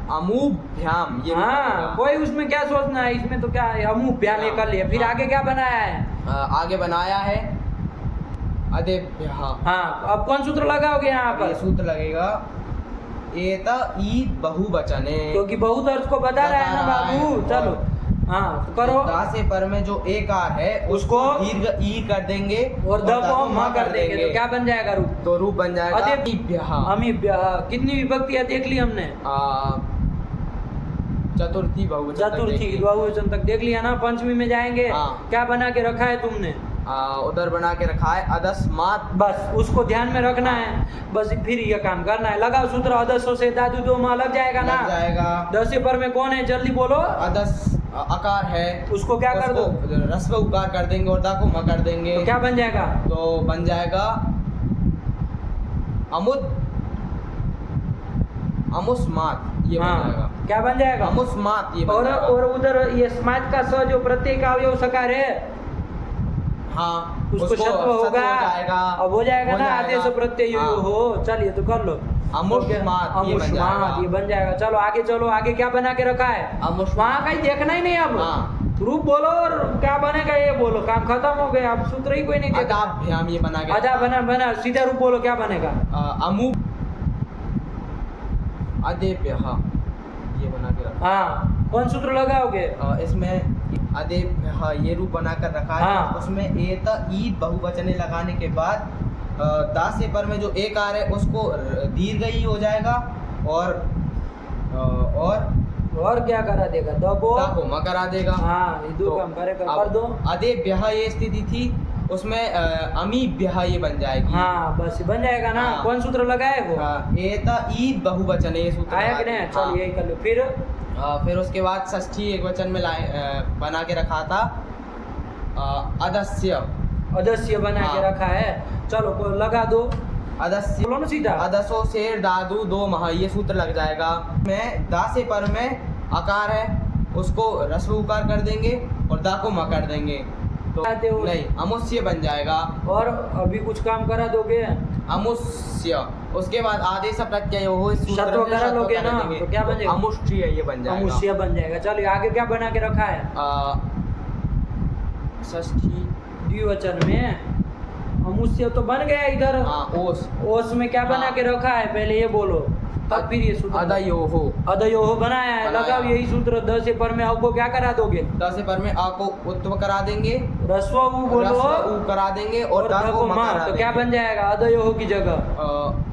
अमुभ्याम। ये हाँ, कोई उसमें क्या सोचना है, इसमें तो क्या है, अमुभ्याम ये कर लिया। फिर हाँ। आगे क्या बनाया है, आगे बनाया है अदेभ्य। हाँ अब कौन सूत्र लगाओगे यहाँ ये पर, सूत्र लगेगा एत ई बहुवचने, क्योंकि बहुत अर्थ को बता रहा है ना बाबू। है। चलो हाँ तो करो, दा से पर में जो एकार है उसको दीर्घ ई कर देंगे और द को म कर देंगे तो क्या बन जाएगा रूप, तो रूप बन जाएगा अदेभ्य। अमीभ्य कितनी विभक्तियां देख ली हमने, चतुर्थी बहुवचन तक चतुर्थी देखिए। बहुवचन तक देख लिया ना। पंचमी में जाएंगे, हाँ। क्या बना के रखा है तुमने, उधर बना के रखा है अदस्मात। बस उसको ध्यान में रखना है, बस फिर ये काम करना है। लगाओ सूत्र, अदसों से दादू दो माँ लग जाएगा ना। लग जाएगा। 10 पर में कौन है, जल्दी बोलो। अदस अकार है, उसको क्या कर दो, उसको रस्व उकार कर देंगे और दा को म कर देंगे तो क्या बन जाएगा, तो बन जाएगा अमुद अमुस्मात। ये बन जाएगा हाँ क्या बन जाएगा, अमुस्मात। ये बन और जाएगा। और उधर ये स्मार्ट का स जो प्रत्येक का अवयव सकार है, हाँ उसको सत्व होगा, अब हो जाएगा ना, आदेश प्रत्यय हाँ। हो। चलिए तो कर लो, अमुष्मात ये बन जाएगा। अमुष्मात ये बन जाएगा। चलो आगे चलो, आगे क्या बना के रखा है, अमुष्मात। वहाँ कहीं देखना ही नहीं अब। हाँ। रूप बोलो और क्या बनेगा ये बोलो, काम खत्म हो गया। अब सूत्र ही कोई नहीं देखा। अदाभ्याम ये बना के आधा बना बना, सीधा रूप बोलो क्या बनेगा, अमु अदेभ्य ये बना के रखा। हाँ कौन सूत्र लगाओगे, इसमें अदेभ्य ये रूप बना कर रखा है। हाँ। उसमें एत ई बहुवचने लगाने के बाद दा से पर में जो एक आ रहा है उसको दीर्घ ई हो जाएगा और क्या करा देगा, द को दा को म करा देगा। हाँ ये दो तो काम करेगा, अब कर दो। अदेभ्य ये स्थिति थी, उसमें अमीभ्य ये बन जाएगी। हाँ बस बन जाएगा ना। हाँ। कौन सूत्र लगाए वो, एत ई बहुवचने ये सूत्र आया लगा कि नहीं, दिया। चल यही कर लो। फिर फिर उसके बाद षष्ठी एक वचन में बना के रखा था अदस्य। अदस्य बना के हाँ। रखा है। चलो को लगा दो, अदस्य बोलो ना सीधा। अदसो से दादू दो महा ये सूत्र लग जाएगा। में दा से पर में आकार है, उसको रस्व उकार कर देंगे और दा को म कर देंगे तो आते हो। नहीं अमुष्य बन जाएगा। और अभी कुछ काम करा दोगे, अमुष्य उसके बाद आदेश प्रत्यय हो इस सूत्र शत्व में करा शत्व लोगे कर ना, देंगे। तो क्या बन जाएगा? अमुष्य ये बन जाएगा। अमुष्य बन जाएगा। चलिए आगे क्या बना के रखा है, षष्ठी द्विवचन में अमुष्य तो बन गया इधर। हाँ ओस। ओस में क्या बना हाँ। के रखा है पहले ये बोलो, तब फिर ये सूत्र। अदयोहो। अदयोहो बनाया है, बनाया। लगाओ यही सूत्र। द से पर में अ को क्या करा दोगे? द से पर में आ को उत्व करा देंगे, रस्व उ बोलो रस्व उ करा देंगे और द को म करा तो क्या देंगे। बन जाएगा अदयोहो की जगह?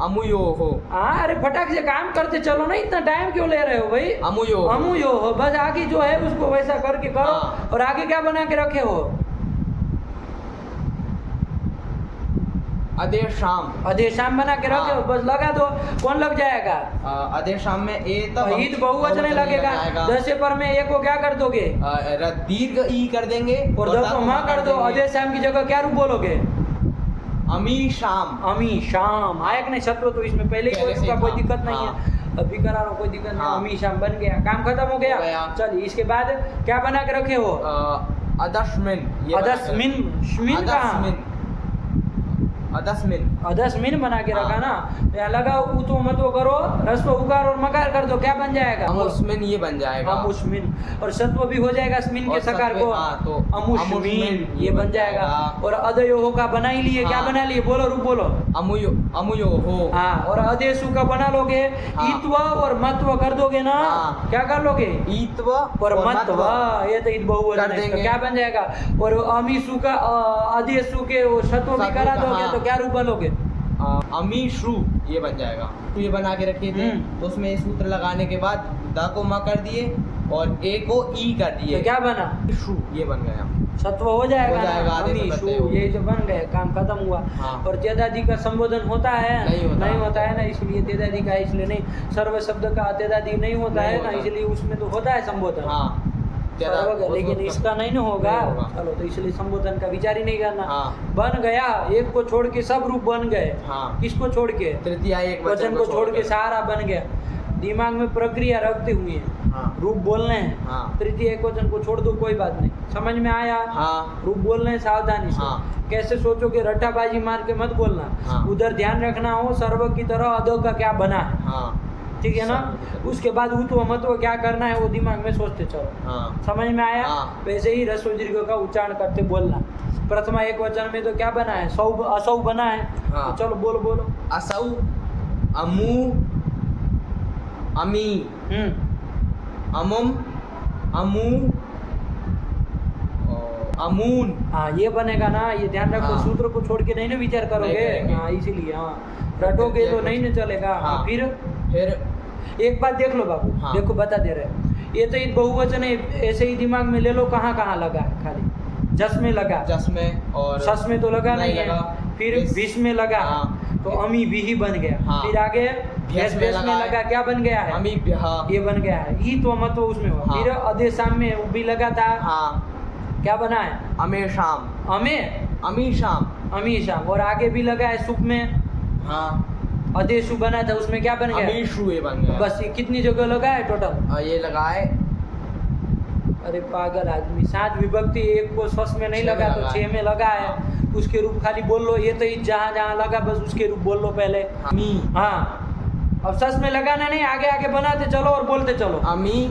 अमुयोहो। हाँ, अरे फटाक से काम करते चलो ना, इतना टाइम क्यों ले रहे हो भाई? अमुयोहो। अमुयोहो, बस आगे जो है उसको वैसा करके करो। हाँ। और आगे क्या बना के रखे हो? अदेशाम। अदेशाम बना के रखे हो, हाँ। बस लगा दो। कौन लग जाएगा? अदेशाम में ए तब ईद बहुवचन लगेगा। द से पर में ए को क्या कर दोगे? दीर्घ ई कर देंगे और द को म कर दो। अदेशाम की जगह क्या रूप बोलोगे? अमी शाम। अमी शाम आया कि नहीं? सत्व तो इसमें पहले ही पहले से का कोई था। दिक्कत नहीं हाँ। है, अभी करा रहा हूँ, कोई दिक्कत नहीं। हाँ। अमी शाम बन गया, काम खत्म हो गया। हो गया। चलिए इसके बाद क्या बना के रखे हो? अदस्मिन। अदस्मिन। श्मिन कहाँ? अदस्मिन। अदस्मिन बना के हाँ। रखा ना, यहाँ लगाओ उतो मतो करो, रस्व उकार और मकार कर दो, क्या बन जाएगा? अमुस्मिन ये बन जाएगा। अमुस्मिन। और सत्व भी हो जाएगा स्मिन के और सकार सत्व, को। हाँ, तो अमुस्मिन अमुस्मिन ये बन जाएगा। और अदयोहो का बना ही लिए, क्या हाँ। बना लिए? बोलो, रूप बोलो। अमुयोहो। हाँ, और अदेशु का बना लोगे, हाँ। ईत्व और मत्व कर दोगे ना। हाँ। क्या कर लोगे? ईत्व और मत्व, ये तो ईद बहुवचन कर है, इसका देंगे। क्या बन जाएगा? और अमीसु का अदेशु के वो सत्व भी सत्व करा का, दोगे हाँ। तो क्या रूप बनोगे? अमीश्रु ये बन जाएगा। तो ये बना के रखे थे, तो उसमें ये सूत्र लगाने के बाद द को म कर दिए और ए को ई कर दिए, तो क्या बना? शु ये बन गया। सत्व हो जाएगा हो जाएगा, ना? आदेश अमीशु, करते हो। ये जो बन गए, काम खत्म हुआ। हाँ। और तेदादी का संबोधन होता है? नहीं होता। है ना, इसलिए तेदादी का इसलिए नहीं। सर्व शब्द का तेदादी नहीं होता नहीं है ना, होता। इसलिए उसमें तो होता है संबोधन। हाँ सर्व, लेकिन इसका नहीं ना होगा। नहीं होगा। चलो, तो इसलिए संबोधन का विचार ही नहीं करना। हाँ। बन गया, एक को छोड़ के सब रूप बन गए। हाँ। किसको छोड़ के? तृतीया एक वचन को छोड़ के सारा बन गया। दिमाग में प्रक्रिया रखते हुए हाँ। रूप बोलने हैं। हाँ। तृतीय एक वचन को छोड़ दो, कोई बात नहीं, समझ में आया? हाँ। रूप बोलने हैं सावधानी से। हाँ। कैसे सोचोगे? रट्टाबाजी मार के मत बोलना। हाँ। उधर ध्यान रखना हो सर्व की तरह अदो का क्या बना है, हाँ। ठीक है ना? उसके बाद उतो मतव क्या करना है वो दिमाग में सोचते चलो। हाँ। समझ में आया? हाँ। वैसे ही रस्व दीर्घ का उच्चारण करते बोलना। प्रथमा एक वचन में तो क्या बना है? सौ असौ बना है। हाँ। तो चलो बोलो बोलो। असौ, अमू, अमी, अमुम, अमू, अमून। हाँ, ये बनेगा ना, ये ध्यान रखो। हाँ। सूत्र को छोड़ के नहीं ना विचार करोगे। नहीं करेंगे। हाँ, इसीलिए हाँ, रटोगे तो नहीं ना चलेगा। हाँ। हाँ। फिर एक बात देख लो बाबू। हाँ। देखो बता दे रहे, ये तो एक बहुवचन है, ऐसे ही दिमाग में ले लो। कहाँ कहाँ लगा है? खाली जस में लगा, जस में और सस में तो लगा नहीं है। लगा। फिर विष में लगा, हाँ। तो अमी भी ही बन गया। हाँ। फिर आगे भ्यस में भेष में लगा लगा, क्या बन गया है? अमी ब्याह। ये बन गया है। ई तो मत उसमें हुआ। हाँ। फिर अदेशाम में वो भी लगा था, हाँ। क्या बना है? अमेशाम। अमीशाम। अमीशाम। और आगे भी लगा है सुख में, हाँ। अदेशु बना था, उसमें क्या बन गया? अमीशु ये बन गया। बस ये कितनी जगह लगा है टोटल? ये लगाए। अरे पागल आदमी, 7 विभक्ति, एक को सस में नहीं छह में लगा तो लगा 6 में लगा है। उसके रूप खाली बोल लो। ये तो जहाँ जहाँ लगा बस उसके रूप बोल लो पहले। अमी। हाँ, अब सस में लगाना नहीं, आगे आगे बनाते चलो और बोलते चलो। अमी,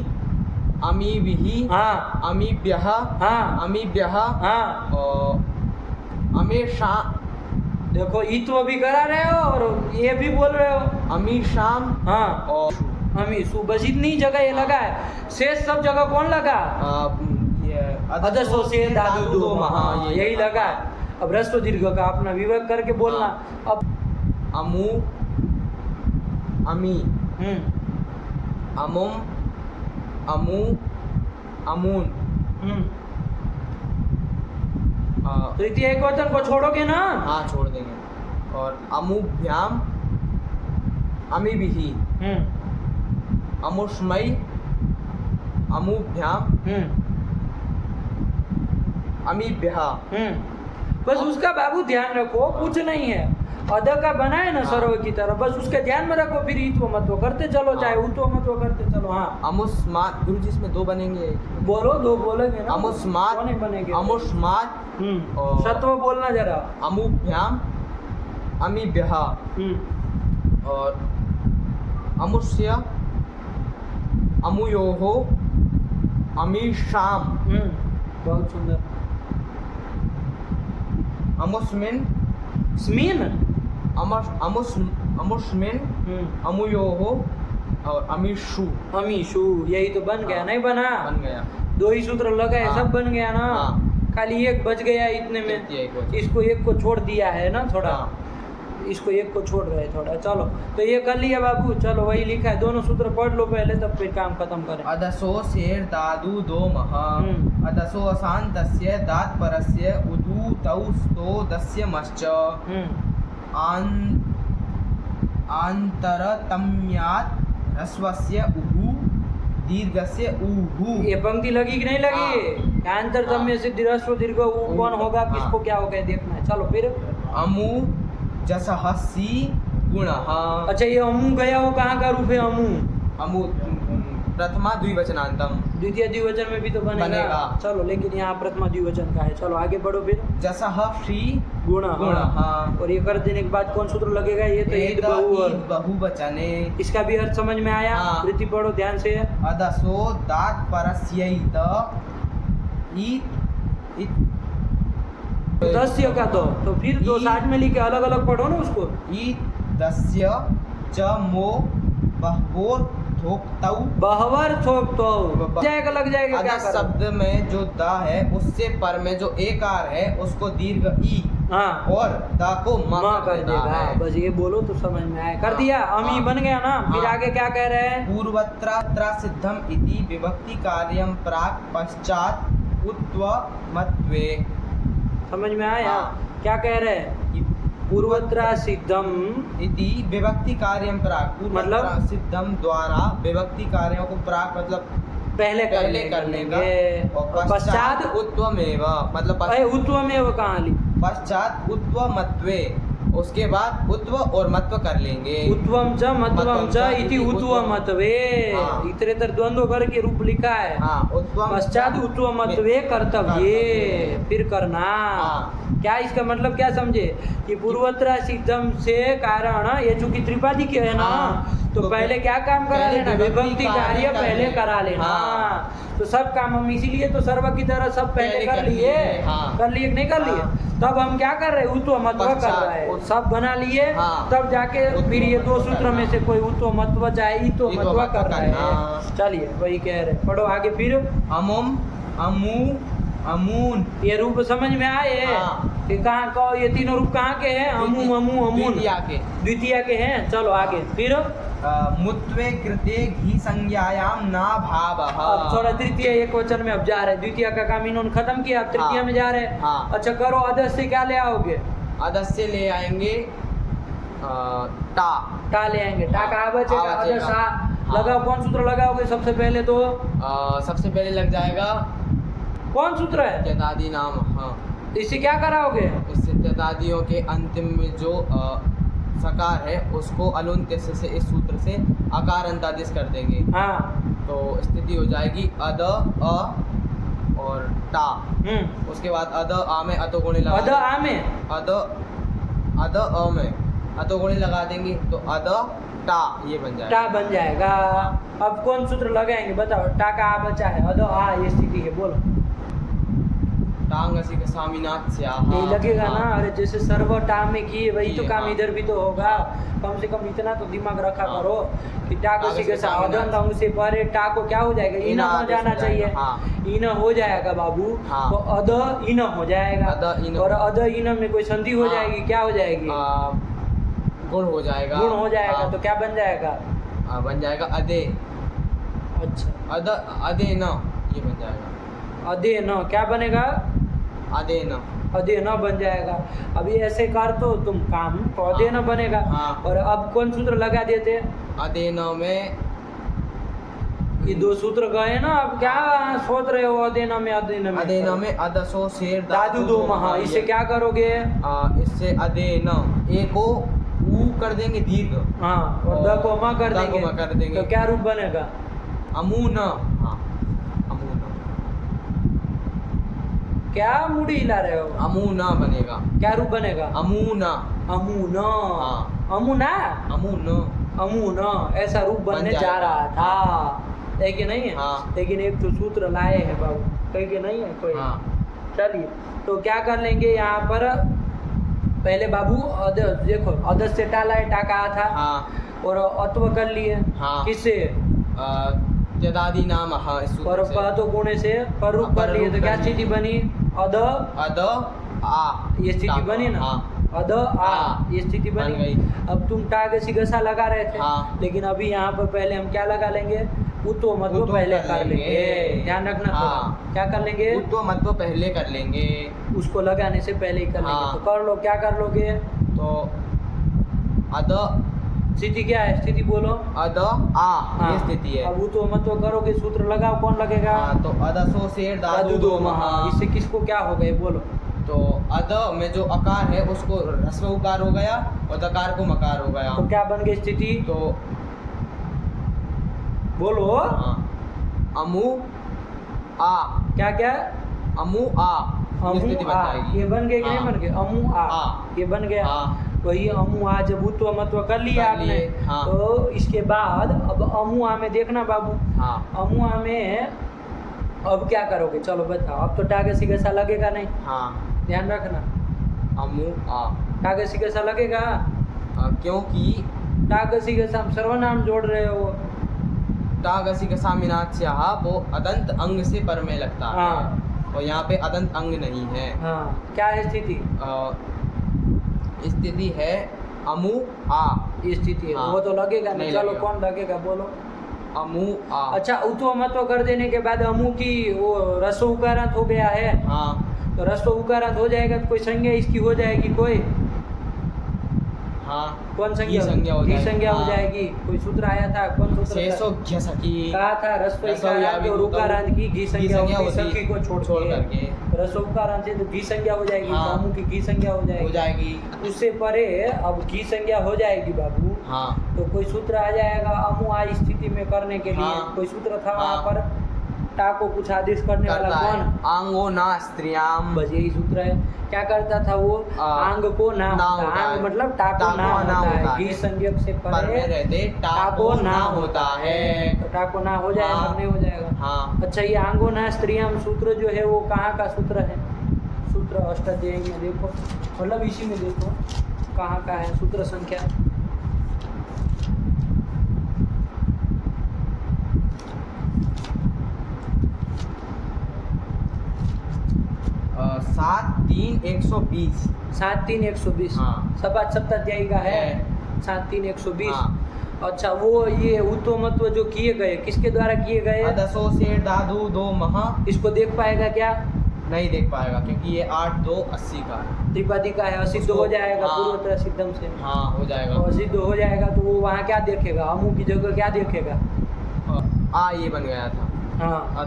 अमी बिही, हाँ। अमी ब्याह, हाँ। अमी ब्याह, हाँ, और अमेशा, देखो ईत्व भी करा रहे हो और ये भी बोल रहे हो। अमीशाम, हाँ, और अमी सु, बस इतनी जगह ये लगा है। शेष सब जगह कौन लगा? ये अदसो से दादू दो महा, हाँ, यही लगा है। अब रस्व दीर्घ का अपना विवेक करके बोलना। अब अमू, अमी, अमुम, अमू, अमून। तृतीय एक वचन को छोड़ोगे ना? हाँ छोड़ देंगे। और अमुभ्याम, अमी बिही, अमुष्मयी, अमुभ्याम, अमीभ्यः। बस उसका बाबू ध्यान रखो, कुछ नहीं है। अद का बना है ना सर्व की तरह, बस उसके ध्यान में रखो। फिर ईत्व मत्व करते चलो, चाहे उत्व मत्व करते चलो। हाँ, अमुस्मात। गुरु जी इसमें 2 बनेंगे। बोलो, 2 बोलेंगे ना। अमुस्मात, कौन नहीं बनेंगे? अमुस्मात, और सत्व बोलना जरा। अमुभ्याम, अमीभ्यः, और अमुष्य, अमुयोहो, अमीशाम, बहुत सुंदर। अमुस्मिन स्मीन। अमुस्मिन अमुयोहो और अमीशु। अमीशु, यही तो बन गया, नहीं बना? बन गया। दो ही सूत्र लगाए, हाँ। सब बन गया ना। हाँ। खाली एक बच गया इतने में, एक बच। इसको एक को छोड़ दिया है ना थोड़ा। हाँ। इसको एक को छोड़ रहे थोड़ा। चलो तो ये कर लिया बाबू, चलो वही लिखा है, दोनों सूत्र पढ़ लो पहले, तब फिर काम खत्म करें। अदसो शेर दादू दो महा हम्म। अदसो अशांतस्य दात परस्य उदू तौ स्तो दस्य मश्च आन आंतरतम्यात् ह्रस्वस्य उहु दीर्घस्य उहु। ये पंक्ति लगी कि नहीं लगी? अंतरतम्य से दीर्घ दीर्घ उ कौन होगा, किसको क्या होगा देखना है। चलो फिर अमु जसहसी गुणः। अच्छा, ये अमू गया, वो कहाँ का रूप है अमू? अमु प्रथमा द्विवचनांतम। द्वितीय द्विवचन में भी तो बनेगा। चलो लेकिन यहाँ प्रथमा द्विवचन का है। चलो आगे बढ़ो फिर। जसह श्री गुण। गुणः। और ये कर देने के बाद कौन सूत्र लगेगा? ये तो ईद बहुवचने। इसका भी अर्थ समझ में आया? हाँ। वृत्ति पढ़ो ध्यान से। अदसो दात परस्यैत दस्य का तो फिर दो साथ में लिखे, अलग अलग पढ़ो ना उसको। दस्य च मो बहवोर थोक्तौ। बहवर थोक तो जाएगा, लग जाएगा। क्या अदस शब्द में जो द है उससे पर में जो एकार है उसको दीर्घ ई हाँ और द को म कर देगा। बस ये बोलो तो समझ में आया। कर दिया, अमी हाँ। बन गया ना। फिर हाँ। आगे क्या कह रहे हैं? पूर्वत्र सिद्धम इति विभक्ति कार्यम प्राक पश्चात उत्वमत्वे। समझ में आया? हाँ। क्या कह रहे हैं? पूर्वत्र सिद्धम इति विभक्ति कार्यम प्राक। मतलब? पूर्वत्र सिद्धम द्वारा विभक्ति कार्यों को प्राक मतलब पहले करने का और पश्चात उत्वमेव मतलब उत्व में वो कहाँ लिख? पश्चात उत्वमत्वे, उसके बाद उत्व और मत्व कर लेंगे। उत्वम च मतवम च इति उत्वमत्वे। हाँ। इतरेतर द्वंद्व करके रूप लिखा है। हाँ, उत्वम पश्चात उत्वमत्वे कर्तव्ये, फिर करना। हाँ। क्या इसका मतलब क्या समझे? कि पूर्वत्र सिद्धम से कारण ये चूंकि त्रिपादी के है ना, हाँ। तो पहले क्या काम करा पहले लेना? विभक्ति विभक्ति कार्य कार्य पहले करा लेना। हाँ। तो सब काम हम इसीलिए तो सर्व की तरह सब पहले कर लिए। हाँ। कर लिए कि नहीं कर लिए? हाँ। तब हम क्या कर रहे हैं? उत्व मत्व कर रहे हैं। सब बना लिए। हाँ। तब जाके फिर ये दो सूत्र में से कोई उत्व मत्व चाहे इतो मत्व कर रहे हाँ। हैं। चलिए वही कह रहे। पढ़ो आगे फिर। अमुम अमू अमून। ये रूप समझ में आए? हाँ। कि कहाँ का ये तीनों रूप कहाँ के हैं? अमू अमू अमून द्वितीय के हैं। चलो आगे फिर। मुत्वे कृते घी संज्ञायाम ना भावः। अब थोड़ा तृतीय एक वचन में अब जा रहे। द्वितीय का काम इन्होंने खत्म किया, अब तृतीय हाँ। में जा रहे। हाँ। अच्छा करो, अदस से क्या ले आओगे? अदस से ले आएंगे टा। टा ले आएंगे। टा का आ बचेगा। आ बचेगा। अदस आ हाँ। लगाओ। कौन सूत्र लगाओगे सबसे पहले? तो सबसे पहले लग जाएगा कौन सूत्र है? त्यदादि नाम। हाँ, इससे क्या कराओगे? इससे त्यदादियों के अंतिम में जो सकार है उसको अलुंत्य से इस सूत्र से आकार अंतादेश कर देंगे। हाँ। तो स्थिति हो जाएगी अद अ और टा। उसके बाद अद आ में अतोगुणी लगा अद आ में अद अ में अतोगुणी लगा देंगे तो अद टा ये बन जाएगा। टा बन जाएगा। अब कौन सूत्र लगाएंगे बताओ? टा का आ बचा है, अद आ ये स्थिति है। बोलो। टांगसी के स्वामीनाथ से यही लगेगा ना? अरे जैसे सर्व टा में किए वही तो काम हाँ। इधर भी तो होगा। कम से कम इतना तो दिमाग रखा हाँ। करो कि टा को सी के साधन रंग से परे टा को क्या हो जाएगा? इना हो जाना चाहिए। हाँ। इना हो जाएगा बाबू। हाँ। तो अद इन हो जाएगा। अद इन। और अद इन में कोई संधि हो हाँ। जाएगी, क्या हो जाएगी? गुण हो जाएगा। गुण हो जाएगा। हाँ। तो क्या बन जाएगा? बन जाएगा अदे। अच्छा, अदे न ये बन जाएगा। अदे न क्या बनेगा? अदे न। अदे न बन जाएगा। अभी ऐसे कर तो तुम काम तो अदे न बनेगा। हाँ। और अब कौन सूत्र लगा देते? अदे न में ये दो सूत्र गए ना। अब क्या सोच रहे हो? अदे न में अदे न में अदसो शेर दादू दो महा। इससे क्या करोगे? इससे अदे न ए को ऊ कर देंगे दीर्घ। हाँ। और द को म कर द को देंगे। म कर देंगे। तो क्या रूप बनेगा? अमून। हाँ, अमून। क्या मुड़ी हिला रहे हो? अमूना बनेगा। क्या रूप बनेगा? अमूना। अमुना। हाँ। अमुना अमून। अमुना ऐसा रूप बनने बन जा जाएगा। रहा था। है कि नहीं है? हाँ। लेकिन एक तो सूत्र लाए हैं बाबू, कहीं के नहीं है कोई। हाँ। चलिए तो क्या कर लेंगे यहाँ पर? पहले बाबू देखो अदस से टाला है, टाका आ था हाँ और अत्व कर लिए हाँ। किससे यदादि नाम हाँ इस सूत्र पर से। पा तो गुणे से पर रूप कर लिए, तो क्या स्थिति बनी अद अद आ ये स्थिति बनी ना, हाँ अद आ ये स्थिति बन बनी। गई। अब तुम टाग सिगसा लगा रहे थे हाँ। लेकिन अभी यहाँ पर पहले हम क्या लगा लेंगे, उतो मत उतो पहले कर कर लेंगे। लेंगे, ध्यान रखना हाँ। थोड़ा। क्या कर लेंगे, तो मतलब पहले कर लेंगे, उसको लगाने से पहले ही कर लेंगे। हाँ। तो कर लो, क्या कर लोगे, तो अद स्थिति क्या है, स्थिति बोलो। अद आ ये स्थिति है। अब उतो मत करोगे, सूत्र लगाओ, कौन लगेगा, हाँ, तो अदसो से दादू दो महा। इससे किसको क्या हो गए बोलो, तो अद में जो अकार है उसको ह्रस्व उकार हो गया और दकार को मकार हो गया। तो क्या बन गई स्थिति तो बोलो, हाँ, अमु आ क्या क्या, अमु आ ये स्थिति बन आ जाएगी। ये बन गए कि नहीं हाँ। बन गए, अमु आ ये बन गया। हाँ। वही अमु आ जब उतो मत्व कर लिया कर आपने, लिए, हाँ। तो इसके बाद अब अमु आ में देखना बाबू, हाँ अमु आ में अब क्या करोगे, चलो बताओ। अब तो टागे सिगसा लगेगा नहीं, हाँ ध्यान रखना, अमु आ टागे सिगसा लगेगा, क्योंकि टागे सिगसा हम सर्वनाम जोड़ रहे हो। टागसी का सामिनाच्या वो अदंत अंग से पर में लगता है हाँ। और यहाँ पे अदंत अंग नहीं है। हाँ, क्या है स्थिति, स्थिति है अमु आ ये स्थिति है, हाँ। वो तो लगेगा नहीं, नहीं चलो लगेगा। कौन लगेगा बोलो। अमु आ अच्छा, उतो मतो कर देने के बाद अमु की वो रसो उकारांत हो गया है, हाँ तो रसो उकारांत हो जाएगा तो कोई संज्ञा इसकी हो जाएगी, कोई हाँ कौन संज्ञा, की संज्ञा हो की जाएगी। संज्ञा हो हाँ। जाएगी। कोई सूत्र आया था, कौन सूत्र शेषो था? घ्यसकी कहा था रसो इकारांत और उकारांत की घी संज्ञा होती, सखी को छोड़ करके रसो उकारांत से तो घी संज्ञा हो जाएगी, हाँ। तो अमु की घी संज्ञा हो हो जाएगी। जाएगी। उससे परे अब घी संज्ञा हो जाएगी बाबू, हाँ तो कोई सूत्र आ जाएगा अमु आ स्थिति में करने के लिए। हाँ। कोई सूत्र था हाँ। वहाँ पर टा को कुछ आदेश करने वाला करता है कौन, आंगो ना स्त्रियाम। बस यही सूत्र है। क्या करता था वो, आंग को ना ना होता, होता आंग है। मतलब टाको ना होता है, घी संज्ञक से पर में परे रहते टाको ना होता है। तो टाको ना हो जाएगा, हाँ। नहीं हो जाएगा। हाँ अच्छा, ये आंगो ना स्त्रियाम सूत्र जो है वो कहाँ का सूत्र है, सूत्र अष्टाध्यायी में देखो, मतलब इसी में देखो कहाँ का है सूत्र संख्या, सात तीन 120। 7-3-120, हाँ। सपाट सप्ताध्यायी का है, 7-3-120। हाँ। अच्छा, वो ये उतो मतव जो किए गए किसके द्वारा किए गए, अदसो से दादू दो महा। इसको देख पाएगा क्या, नहीं देख पाएगा क्योंकि ये 8 2 80 का है। त्रिपादी का है, असिद्ध उसको- हो जाएगा हाँ। पूर्वतर सिद्धम से, हाँ हो जाएगा। तो असिद्ध हो जाएगा तो वो वहाँ क्या देखेगा, अमु की जगह क्या देखेगा, आ ये बन गया था, हाँ।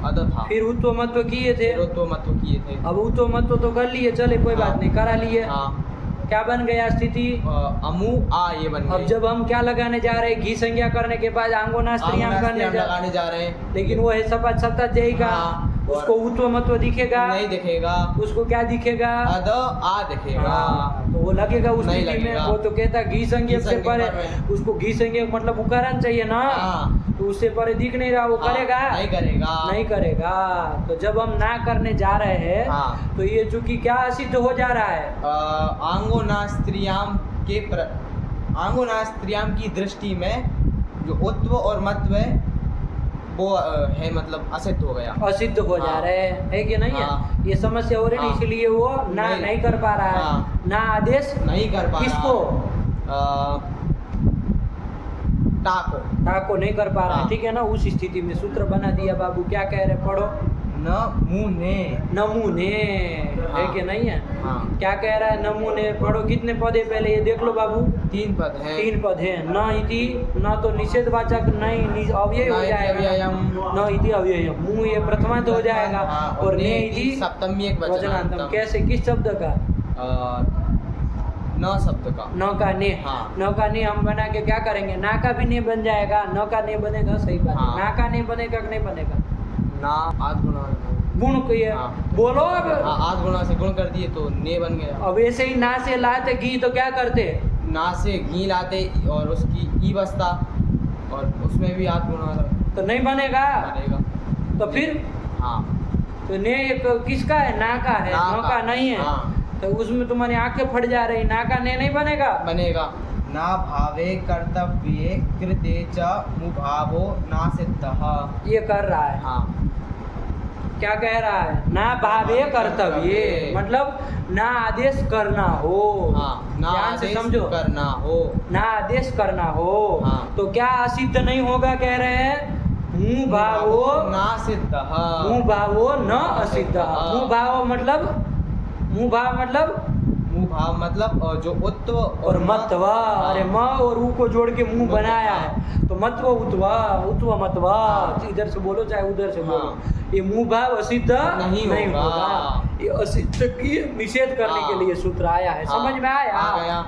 अद था। फिर उतो मतव किए थे, तो मत किए थे। अब उतो मतव तो कर लिए, चले कोई बात हाँ। नहीं, करा लिए, हाँ क्या बन गया स्थिति। अमु आ ये बन अब गई। जब हम क्या लगाने जा रहे हैं, घी संज्ञा करने के बाद आंगोना स्त्रियाम आंगोना करने स्त्रियाम जा, लगाने जा रहे हैं। लेकिन वो है सपाट सप्ताध्यायी का, हाँ। उसको उतो मतव दिखेगा, नहीं दिखेगा, उसको क्या दिखेगा, अद आ दिखेगा। हाँ, तो वो लगेगा उस नहीं स्थिति में, लगेगा। वो तो कहता घी संज्ञक घी से संज्ञक परे, पर उसको घी संज्ञक मतलब उकारण चाहिए ना, हाँ। तो उससे परे दिख नहीं रहा, वो हाँ, करेगा नहीं करेगा। नहीं करेगा। तो जब हम ना करने जा रहे हैं, हाँ। तो ये चूंकि क्या असिद्ध हो जा रहा है, आंगोना स्त्रियाम के आंगोना स्त्रियाम की दृष्टि में जो उत्व और मतव है वो है मतलब असिद्ध हो गया। असिद्ध हो जा हाँ। रहे हैं, है कि नहीं हाँ। है, ये समस्या हो रही है, हाँ। इसलिए वो ना नहीं कर पा रहा है, हाँ। ना आदेश नहीं कर पा किसको, रहा। टाको टा को नहीं कर पा रहा है, हाँ। ठीक है ना। उस स्थिति में सूत्र बना दिया बाबू, क्या कह रहे, पढ़ो, न मुने। नमूने, है हाँ। कि नहीं है, हाँ। क्या कह रहा है, नमूने पढ़ो, कितने पद है पहले ये देख लो बाबू, 3 पद हैं। 3 पद है। न इति, न तो निषेधवाचक नहीं, अव्यय हो न इति जाएगा, अव्ययम। न इति अव्यय, मुंह ये प्रथमांत हो जाएगा, हाँ, और ने इति सप्तमी एक वचनांतम। कैसे, किस शब्द का, न शब्द का। न का ने, हाँ। न का ने हम बना के क्या करेंगे, ना का भी ने बन जाएगा, न का ने बनेगा, सही बात है। हाँ। ना का ने बनेगा कि नहीं बनेगा, ना आध गुणा। गुण को ये हाँ। बोलो अब। हाँ, आध गुणा से गुण कर दिए तो ने बन गया। अब ऐसे ही ना से लाते घी तो क्या करते, ना से घी लाते और उसकी ई बसता और उसमें भी आध गुणा तो नहीं बनेगा, बनेगा। तो फिर हाँ तो ने एक किसका है, ना का है, ना न का। का नहीं है, हाँ। तो तो उसमें तुम्हारी आंखें फट जा रही, ना का ने नहीं बनेगा। बनेगा ना भावे कर्तव्ये कृते च मुभावो ना सिद्धः। ये कर रहा है, हाँ क्या कह रहा है, ना भावे कर्तव्य मतलब ना आदेश करना हो। हाँ ना ध्यान से आदेश समझो, करना हो, ना आदेश करना हो। हाँ। तो क्या असिद्ध नहीं होगा, कह रहे हैं मुँह भावो ना सिद्धः। मुँह भावो न असिद्ध। मुँह भाव मतलब, मुँह भाव मतलब मुँह भाव मतलब जो उत्व और मत्व, अरे म और ऊ को जोड़ के मुंह बनाया है, तो मत्व उत्व, उत्व मत्व, इधर से बोलो चाहे उधर से बोलो। ये मुंह भाव असिद्ध नहीं होगा। ये असिद्ध की निषेध करने के लिए सूत्र आया है। समझ में आया? आ गया।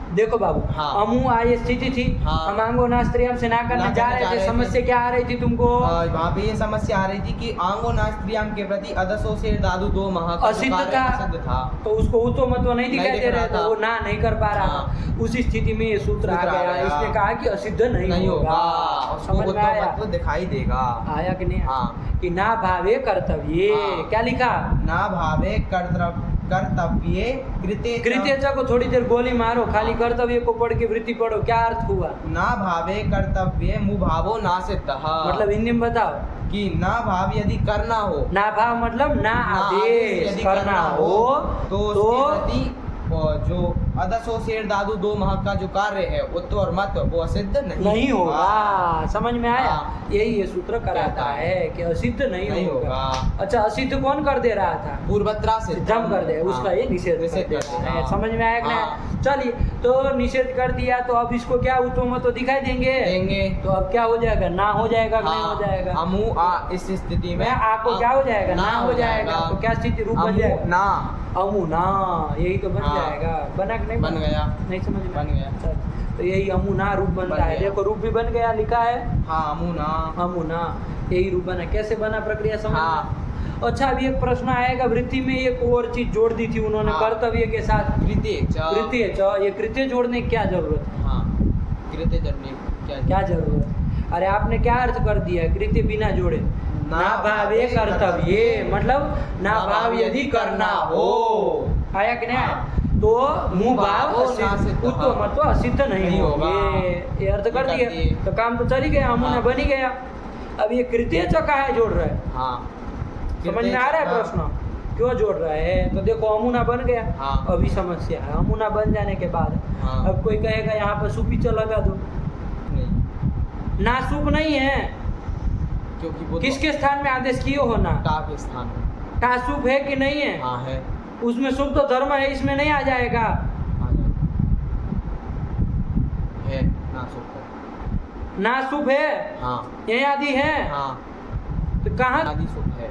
देखो बाबू, हाँ। अमू आय स्थिति थी, हाँ। हम आंगो नास्त्रियम से ना करने जा रहे थे। समस्या क्या आ रही थी तुमको? वहाँ पे ये समस्या आ रही थी कि आंगो नास्त्रियाम के प्रति अदसो से दादु दो महा का असिद्ध जो कार्य असिद्ध था। तो उसको वो तो मतलब नहीं दिखाई नहीं दे दिख रहा रहा था, था। वो ना नहीं कर पा रहा हाँ। था। उसी स्थिति में ये सूत्र आ गया। इसने कहा कि असिद्ध नहीं होगा, होगा। उसको समझ में आया? मतलब दिखाई देगा। आया कि नहीं? हाँ। कि ना भावे कर्तव्य। हाँ। क्या लिखा? ना भावे कर्तव्ये कृते च। कृत्य को थोड़ी देर गोली मारो, खाली कर्तव्य को पढ़ के वृत्ति पढ़ो, क्या अर्थ हुआ? ना भावे कर्तव्ये मुभावो ना सिद्धः। मतलब हिंदी में बताओ। कि ना भाव यदि करना हो, ना भाव मतलब ना आदेश यदि करना हो तो उसके प्रति जो अदसो शेर दादू दो महा का जो कार्य है उत्व और मत वो असिद्ध नहीं होगा। समझ में आया? हाँ। यही ये सूत्र कराता है कि असिद्ध नहीं होगा। अच्छा, असिद्ध कौन कर दे रहा था? पूर्वत्रा से सिद्धम कर दे, उसका ये निषेध कर दे रहा है। समझ में आया कि नहीं? चलिए, तो निषेध कर दिया, तो अब इसको क्या उत्तम तो दिखाई देंगे। तो अब क्या हो जाएगा? ना हो जाएगा, नहीं हो जाएगा? अमू आ इस स्थिति में आपको क्या हो जाएगा? ना हो जाएगा। तो क्या स्थिति रूप बन जाएगा? ना अमू ना, यही तो बन जाएगा। बना कि नहीं? बन गया। नहीं समझ में? बन गया। चल, तो यही अमुना रूप बनता है। देखो रूप भी बन गया, लिखा है हाँ अमुना। अमुना, यही रूप बना। कैसे बना प्रक्रिया समझ? हाँ। अच्छा, अभी एक प्रश्न आएगा। वृत्ति में एक और चीज जोड़ दी थी उन्होंने, हाँ। कर्तव्य के साथ कृत्य च। कृत्य च। ये कृत्य जोड़ने की क्या जरूरत है? हाँ कृत्य जोड़ने क्या जरूरत है? अरे आपने क्या अर्थ कर दिया है कृत्य बिना जोड़े? ना भावे कर्तव्य मतलब ना भाव यदि करना हो। आया कि नहीं आया? तो मुँह भाव उत्व मत्व असिद्ध नहीं होगा। ये अर्थ कर दिए, तो काम तो चल ही गया, अमुना बन ही गया। अब ये कृत्य च कहाँ जोड़ रहा है? हाँ समझ में आ रहा है प्रश्न? क्यों जोड़ रहा है? तो देखो अमुना बन गया। हाँ। अभी समस्या है, अमुना बन जाने के बाद हाँ। अब कोई कहेगा यहाँ पर सुपीच लगा दो। नहीं, ना सुप नहीं है, क्योंकि वो किसके स्थान में आदेश किए हो? ना टा के स्थान में। का सुप है कि नहीं है? हाँ है। उसमें सुप तो धर्म है, इसमें नहीं आ जाएगा। आ जाए। है ना सुख है। ना सुप है, हाँ ये आदि है। हाँ तो कहाँ आदि सुख है।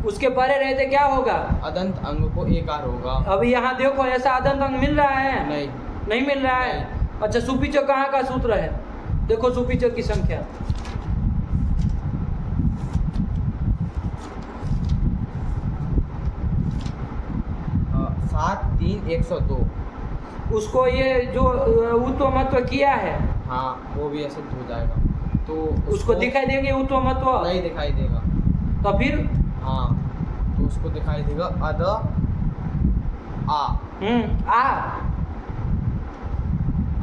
उसके परे रहते क्या होगा? अदंत अंग को एकार होगा। अभी यहाँ देखो ऐसा अदंत अंग मिल रहा है? नहीं मिल रहा है। अच्छा, सुपीचक कहाँ का सूत्र है? देखो सुपीचक की संख्या 7 3 102। उसको ये जो उत्व मत्व किया है, हाँ वो भी असिद्ध हो जाएगा। तो उसको दिखाई देंगे उत्व मत्व? नहीं दिखाई देगा। तो फिर हाँ तो उसको दिखाई देगा अद आ। आ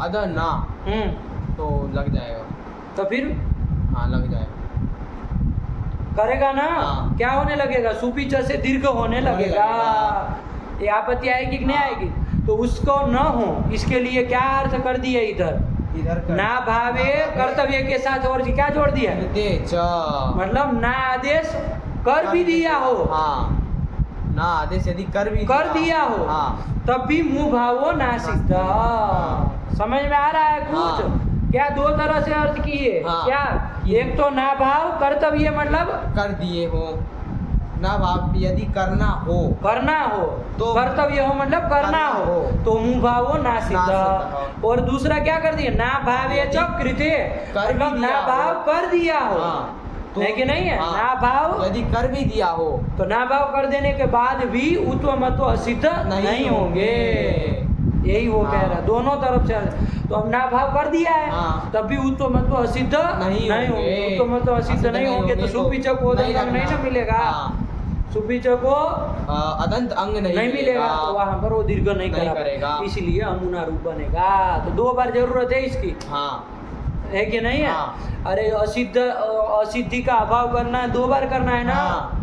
अद ना तो लग जाएगा। तो फिर हाँ लग जाएगा। करेगा ना? हाँ। क्या होने लगेगा? सुपीच से दीर्घ होने लगेगा। ये आपत्ति आएगी कि नहीं आएगी? तो उसको न हो, इसके लिए क्या अर्थ कर दिया इधर? ना भावे कर्तव्य के साथ और क्या जोड़ दिया? मतलब ना आदेश कर भी दिया हो। हाँ ना आदेश यदि कर दिया हो, हाँ तब भी मुँह भावो ना सिद्ध। समझ में आ रहा है कुछ? हाँ। क्या दो तरह से अर्थ किए? हाँ। क्या? एक तो ना भाव कर्तव्य मतलब कर दिए हो, ना भाव यदि करना हो तो कर्तव्य हो मतलब करना हो, तो मुँह भावो ना सिद्ध। और दूसरा क्या कर दिया? ना भावे च कृते, मतलब ना भाव कर दिया हो। तो है कि नहीं है? हाँ, ना भाव यदि कर भी दिया हो तो ना भाव कर देने के बाद भी उत्व मत्व असिद्ध नहीं होंगे। यही वो कह रहा है, दोनों तरफ से। तो अब ना भाव कर दिया है, हाँ। तब भी उत्व मत्व असिद्ध नहीं होंगे। उत्व मत्व असिद्ध नहीं होंगे तो सुपीचक नहीं ना मिलेगा। सुपिच को अदंत अंग नहीं मिलेगा तो वहां पर वो दीर्घ नहीं नहीं करेगा। इसलिए अमुना रूप बनेगा। तो 2 बार जरूरत है इसकी, हाँ है कि नहीं है? हाँ। अरे असिद्धि का अभाव करना है 2 बार करना है ना। हाँ।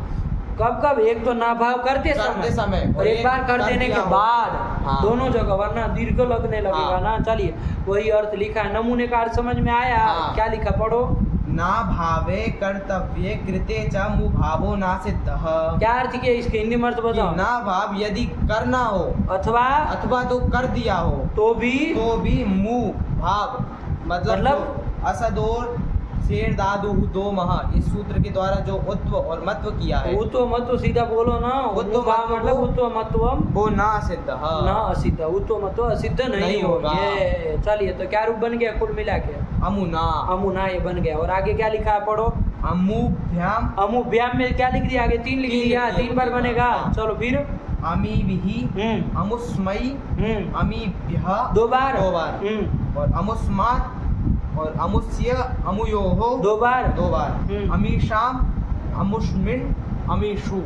कब कब? एक तो नाभाव करते समय और एक बार कर देने के बाद, हाँ। दोनों जगह, वरना दीर्घ लगने लगेगा हाँ। ना। चलिए वही अर्थ लिखा है, नमूने का अर्थ समझ में आया? हाँ। क्या लिखा पढ़ो। ना भावे कर्तव्ये कृते च मुभावो नासिद्धः। क्या अर्थ किया इसके हिंदी में अर्थ कि बताओ। ना भाव यदि करना हो अथवा अथवा तो कर दिया हो तो भी मुंह भाव मतलब जो असदोर शेर दादू दो महा, इस सूत्र के द्वारा जो उत्व और मत्व किया है उत्व मत्व सीधा बोलो ना। उत्व उत्व मत्व मतलब उत्व मत्वम वो ना सिद्ध ना असिद्ध। उत्व मत्व असिद्ध नहीं नहीं होगा। होगा। चलिए तो क्या रूप बन गया कुल मिला के? अमुना। अमुना ये बन गया। और आगे क्या लिखा है पढ़ो। अमुभ्याम। अमुभ्याम में क्या लिख दिया? आगे 3 लिख दिया। 3 बार बनेगा। हाँ। चलो फिर अमीभिः अमुस्मयी अमीभ्यः 2 बार। 2 बार और अमुस्मात् और अमुस्य अमुयोः 2 बार। 2 बार अमीशाम अमुष्मिन अमीशु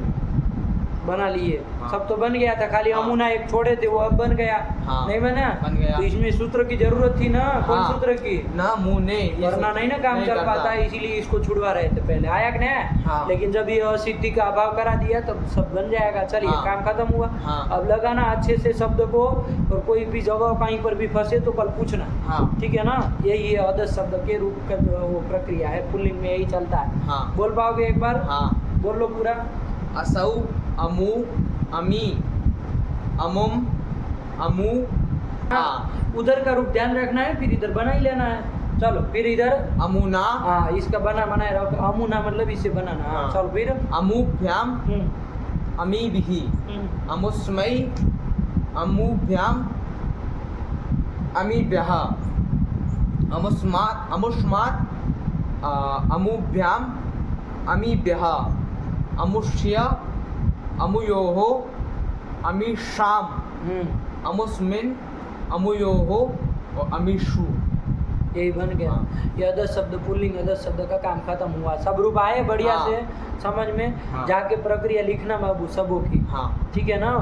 बना लिए। हाँ। सब तो बन गया था, खाली हाँ। अमुना एक छोड़े थे वो अब बन गया। हाँ। नहीं बना? बन गया। तो इसमें सूत्र की जरूरत थी ना। कौन हाँ। सूत्र की? ना मुने वरना नहीं ना काम चल पाता, इसीलिए इसको छुड़वा रहे थे पहले। आया कि नहीं? हाँ। लेकिन जब ये असिद्धि का अभाव करा दिया तो सब बन जाएगा। चलिए हाँ। काम खत्म हुआ। हाँ। अब लगाना अच्छे से शब्द को, और कोई भी जगह कहीं पर भी फंसे तो कल पूछना। हाँ। ठीक है ना? यही है अदस शब्द के रूप का जो वो प्रक्रिया है, पुल्लिंग में यही चलता है। हाँ। बोल पाओगे एक बार? हाँ। बोल लो पूरा। असौ अमु अमी अमुम अमु। हाँ। उधर का रूप ध्यान रखना है, फिर इधर बना ही लेना है। चलो फिर इधर अमुना। हाँ इसका बनाए रखो। अमुना मतलब इससे बनाना। हाँ। हाँ। चलो फिर अमुभ्याम अमीभिः अमुस्मयी अमुभ्याम अमीभ्यः अमुस्मात् अमुभ्याम अमीभ्यः अमुष्य अमुयोः अमीशाम अमुस्मिन अमुयोः और अमीशु। यही बन गया। हाँ। ये अदस शब्द पुल्लिंग अदस शब्द का काम खत्म हुआ। सब रूप आए बढ़िया हाँ। से समझ में। हाँ। जाके प्रक्रिया लिखना बाबू सबों की। हाँ। ठीक है ना?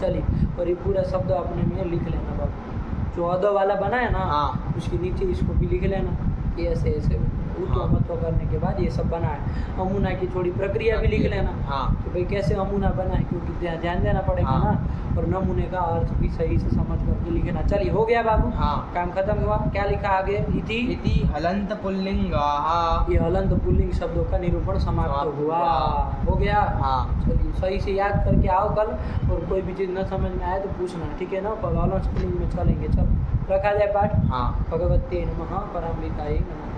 चलिए और ये पूरा शब्द अपने में लिख लेना बाबू। जो अद वाला बना है ना, हाँ। उसके नीचे इसको भी लिख लेना। ये ऐसे ऐसे उत्व मत्व करने के बाद ये सब बना है। अमुना की थोड़ी प्रक्रिया भी लिख लेना। हाँ। तो भाई कैसे अमुना बना है, क्योंकि ध्यान देना पड़ेगा हाँ। ना। और नमूने का अर्थ भी सही से समझ करके लिखना। चलिए हो गया बाबू। हाँ। काम खत्म हुआ। क्या लिखा आगे? इति इति हलंत पुल्लिंगाः। ये हलंत पुल्लिंग शब्दों का निरूपण समाप्त हुआ। हो गया? हाँ। चलिए सही से याद करके आओ कल। और कोई भी चीज़ न समझ में आए तो पूछना। ठीक है ना? कल हलंत पुल्लिंग में चलेंगे। चलो रखा जाए पाठ। हाँ। भगवते नमः, पराम्बिकायै नमः।